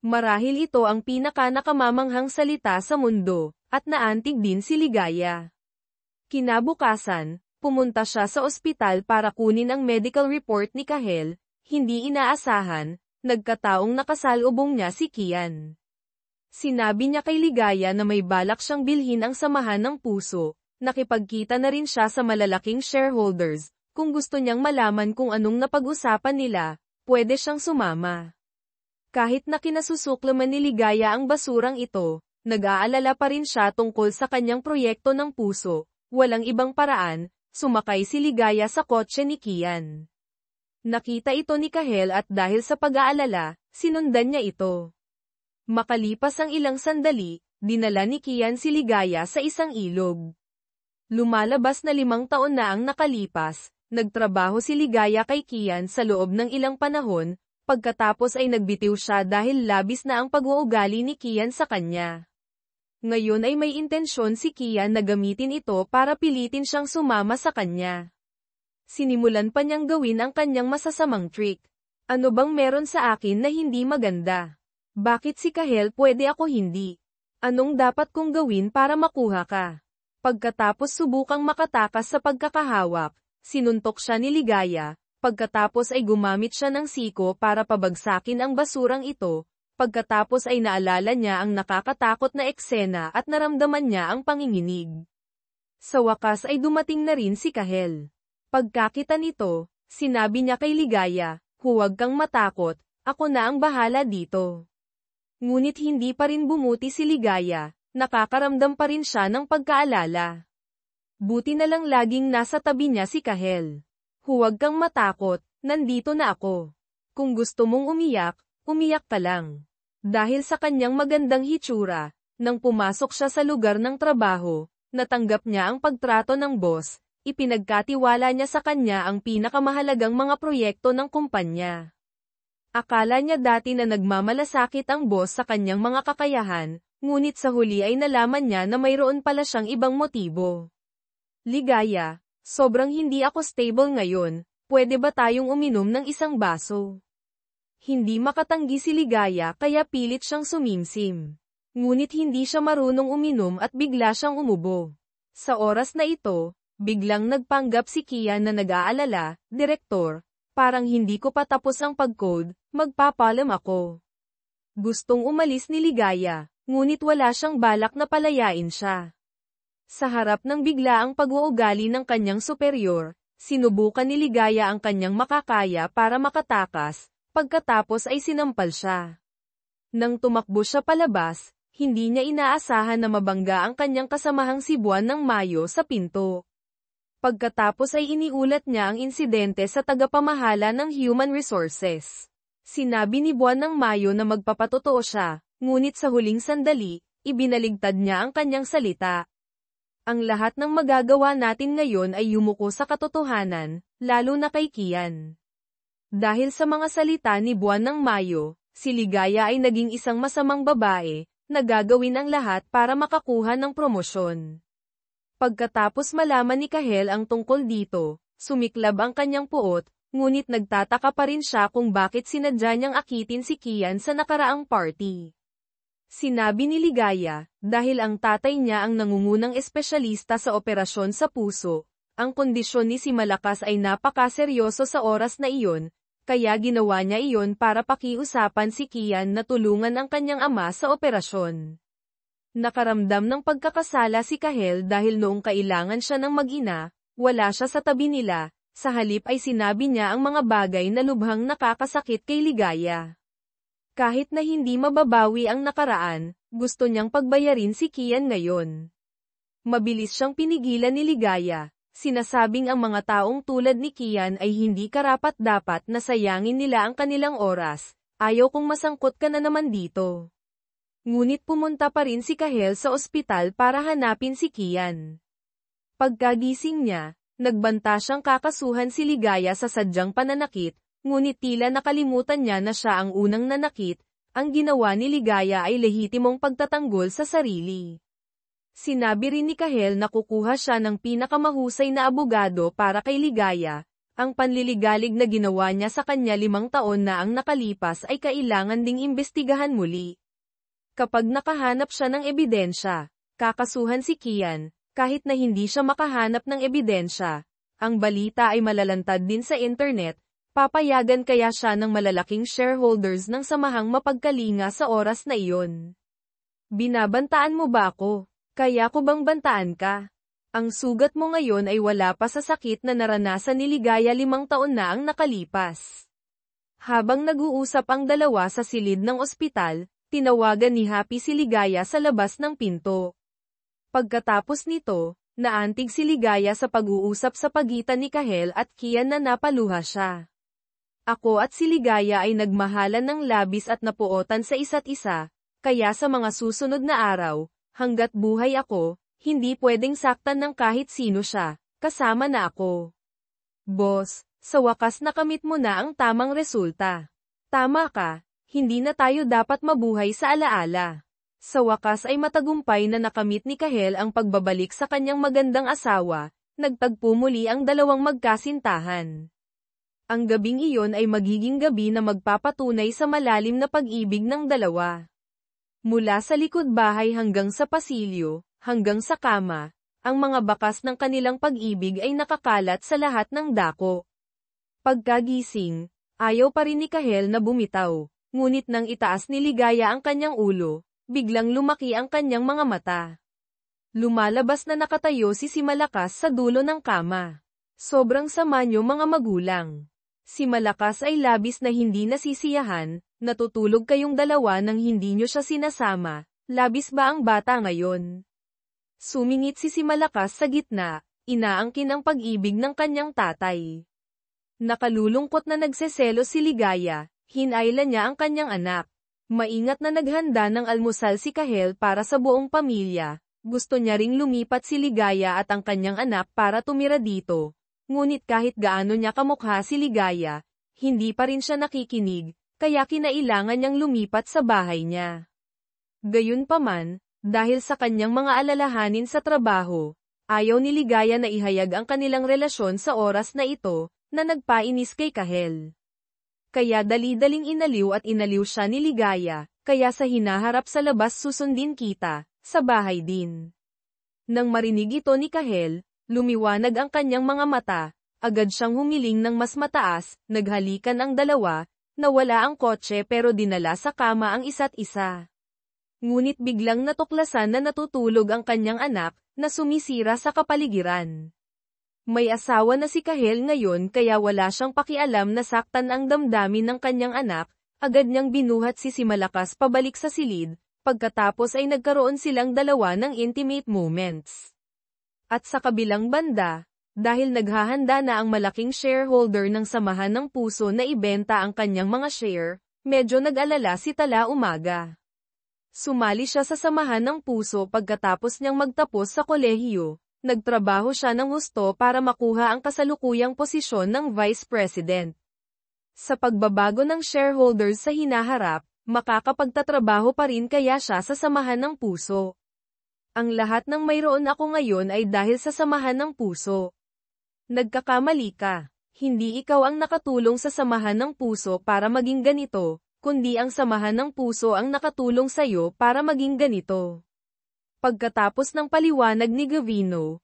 Marahil ito ang pinaka-nakamamanghang salita sa mundo, at naantig din si Ligaya. Kinabukasan, pumunta siya sa ospital para kunin ang medical report ni Kahel. Hindi inaasahan, nagkataong nakasalubong niya si Kian. Sinabi niya kay Ligaya na may balak siyang bilhin ang samahan ng puso, nakipagkita na rin siya sa malalaking shareholders, kung gusto niyang malaman kung anong napag-usapan nila, pwede siyang sumama. Kahit na kinasusuklaman ni Ligaya ang basurang ito, nag-aalala pa rin siya tungkol sa kanyang proyekto ng puso, walang ibang paraan, sumakay si Ligaya sa kotse ni Kian. Nakita ito ni Kahel at dahil sa pag-aalala, sinundan niya ito. Makalipas ang ilang sandali, dinala ni Kian si Ligaya sa isang ilog. Lumalabas na 5 taon na ang nakalipas, nagtrabaho si Ligaya kay Kian sa loob ng ilang panahon, pagkatapos ay nagbitiw siya dahil labis na ang pag-uugali ni Kian sa kanya. Ngayon ay may intensyon si Kian na gamitin ito para pilitin siyang sumama sa kanya. Sinimulan pa niyang gawin ang kanyang masasamang trick. Ano bang meron sa akin na hindi maganda? Bakit si Kahel pwede ako hindi? Anong dapat kong gawin para makuha ka? Pagkatapos subukang makatakas sa pagkakahawak, sinuntok siya ni Ligaya, pagkatapos ay gumamit siya ng siko para pabagsakin ang basurang ito, pagkatapos ay naalala niya ang nakakatakot na eksena at naramdaman niya ang panginginig. Sa wakas ay dumating na rin si Kahel. Pagkakita nito, sinabi niya kay Ligaya, huwag kang matakot, ako na ang bahala dito. Ngunit hindi pa rin bumuti si Ligaya, nakakaramdam pa rin siya ng pagkaalala. Buti na lang laging nasa tabi niya si Kahel. Huwag kang matakot, nandito na ako. Kung gusto mong umiyak, umiyak ka lang. Dahil sa kanyang magandang hitsura, nang pumasok siya sa lugar ng trabaho, natanggap niya ang pagtrato ng boss. Ipinagkatiwala niya sa kanya ang pinakamahalagang mga proyekto ng kumpanya. Akala niya dati na nagmamalasakit ang boss sa kanyang mga kakayahan, ngunit sa huli ay nalaman niya na mayroon pala siyang ibang motibo. Ligaya, sobrang hindi ako stable ngayon, pwede ba tayong uminom ng isang baso? Hindi makatanggi si Ligaya kaya pilit siyang sumimsim. Ngunit hindi siya marunong uminom at bigla siyang umubo. Sa oras na ito, biglang nagpanggap si Kian na nag-aalala, Direktor, parang hindi ko pa tapos ang pag-code, magpapalam ako. Gustong umalis ni Ligaya, ngunit wala siyang balak na palayain siya. Sa harap ng biglaang pag-uugali ng kanyang superior, sinubukan ni Ligaya ang kanyang makakaya para makatakas, pagkatapos ay sinampal siya. Nang tumakbo siya palabas, hindi niya inaasahan na mabangga ang kanyang kasamahang si Buwan ng Mayo sa pinto. Pagkatapos ay iniulat niya ang insidente sa tagapamahala ng Human Resources. Sinabi ni Buwan ng Mayo na magpapatotoo siya, ngunit sa huling sandali, ibinaligtad niya ang kanyang salita. Ang lahat ng magagawa natin ngayon ay yumuko sa katotohanan, lalo na kay Kian. Dahil sa mga salita ni Buwan ng Mayo, si Ligaya ay naging isang masamang babae, na gagawin ang lahat para makakuha ng promosyon. Pagkatapos malaman ni Kahel ang tungkol dito, sumiklab ang kanyang puot, ngunit nagtataka pa rin siya kung bakit sinadya niyang akitin si Kian sa nakaraang party. Sinabi ni Ligaya, dahil ang tatay niya ang nangungunang espesyalista sa operasyon sa puso, ang kondisyon ni si Malakas ay napakaseryoso sa oras na iyon, kaya ginawa niya iyon para pakiusapan si Kian na tulungan ang kanyang ama sa operasyon. Nakaramdam ng pagkakasala si Kahel dahil noong kailangan siya ng mag-ina, wala siya sa tabi nila, sa halip ay sinabi niya ang mga bagay na lubhang nakakasakit kay Ligaya. Kahit na hindi mababawi ang nakaraan, gusto niyang pagbayarin si Kian ngayon. Mabilis siyang pinigilan ni Ligaya, sinasabing ang mga taong tulad ni Kian ay hindi karapat-dapat na sayangin nila ang kanilang oras, ayaw kong masangkot ka na naman dito. Ngunit pumunta pa rin si Kahel sa ospital para hanapin si Kian. Pagkagising niya, nagbanta siyang kakasuhan si Ligaya sa sadyang pananakit, ngunit tila nakalimutan niya na siya ang unang nanakit, ang ginawa ni Ligaya ay lehitimong pagtatanggol sa sarili. Sinabi rin ni Kahel na kukuha siya ng pinakamahusay na abogado para kay Ligaya, ang panliligalig na ginawa niya sa kanya 5 taon na ang nakalipas ay kailangan ding imbestigahan muli. Kapag nakahanap siya ng ebidensya, kakasuhan si Kian, kahit na hindi siya makahanap ng ebidensya. Ang balita ay malalantad din sa internet, papayagan kaya siya ng malalaking shareholders ng samahang mapagkalinga sa oras na iyon. Binabantaan mo ba ako? Kaya ko bang bantaan ka? Ang sugat mo ngayon ay wala pa sa sakit na naranasan ni Ligaya 5 taon na ang nakalipas. Habang nag-uusap ang dalawa sa silid ng ospital, tinawagan ni Happy si Ligaya sa labas ng pinto. Pagkatapos nito, naantig si Ligaya sa pag-uusap sa pagitan ni Kahel at Kian na napaluha siya. Ako at si Ligaya ay nagmahalan ng labis at napuotan sa isa't isa, kaya sa mga susunod na araw, hanggat buhay ako, hindi pwedeng saktan ng kahit sino siya, kasama na ako. Boss, sa wakas nakamit mo na ang tamang resulta. Tama ka, hindi na tayo dapat mabuhay sa alaala. Sa wakas ay matagumpay na nakamit ni Kahel ang pagbabalik sa kanyang magandang asawa, nagtagpo muli ang dalawang magkasintahan. Ang gabing iyon ay magiging gabi na magpapatunay sa malalim na pag-ibig ng dalawa. Mula sa likod bahay hanggang sa pasilyo, hanggang sa kama, ang mga bakas ng kanilang pag-ibig ay nakakalat sa lahat ng dako. Pagkagising, ayaw pa rin ni Kahel na bumitaw, ngunit nang itaas ni Ligaya ang kanyang ulo, biglang lumaki ang kanyang mga mata. Lumalabas na nakatayo si Malakas sa dulo ng kama. Sobrang sama niyo mga magulang. Si Malakas ay labis na hindi nasisiyahan, natutulog kayong dalawa nang hindi niyo siya sinasama, labis ba ang bata ngayon? Sumingit si Malakas sa gitna, inaangkin ang pag-ibig ng kanyang tatay. Nakalulungkot na nagseselos si Ligaya, hinailan niya ang kanyang anak. Maingat na naghanda ng almusal si Kahel para sa buong pamilya, gusto niya ring lumipat si Ligaya at ang kanyang anak para tumira dito. Ngunit kahit gaano niya kamukha si Ligaya, hindi pa rin siya nakikinig, kaya kinailangan niyang lumipat sa bahay niya. Gayunpaman, dahil sa kanyang mga alalahanin sa trabaho, ayaw ni Ligaya na ihayag ang kanilang relasyon sa oras na ito, na nagpainis kay Kahel. Kaya dali-daling inaliw siya ni Ligaya, kaya sa hinaharap sa labas susundin kita, sa bahay din. Nang marinig ito ni Kahel, lumiwanag ang kanyang mga mata, agad siyang humiling ng mas mataas, naghalikan ang dalawa, nawala ang kotse pero dinala sa kama ang isa't isa. Ngunit biglang natuklasan na natutulog ang kanyang anak, na sumisira sa kapaligiran. May asawa na si Kahel ngayon kaya wala siyang pakialam na saktan ang damdamin ng kanyang anak, agad niyang binuhat si Malakas pabalik sa silid, pagkatapos ay nagkaroon silang dalawa ng intimate moments. At sa kabilang banda, dahil naghahanda na ang malaking shareholder ng Samahan ng Puso na ibenta ang kanyang mga share, medyo nag-alala si Tala Umaga. Sumali siya sa Samahan ng Puso pagkatapos niyang magtapos sa kolehiyo, nagtrabaho siya ng husto para makuha ang kasalukuyang posisyon ng Vice President. Sa pagbabago ng shareholders sa hinaharap, makakapagtatrabaho pa rin kaya siya sa Samahan ng Puso. Ang lahat ng mayroon ako ngayon ay dahil sa Samahan ng Puso. Nagkakamali ka. Hindi ikaw ang nakatulong sa Samahan ng Puso para maging ganito, kundi ang Samahan ng Puso ang nakatulong sa'yo para maging ganito. Pagkatapos ng paliwanag ni Gavino,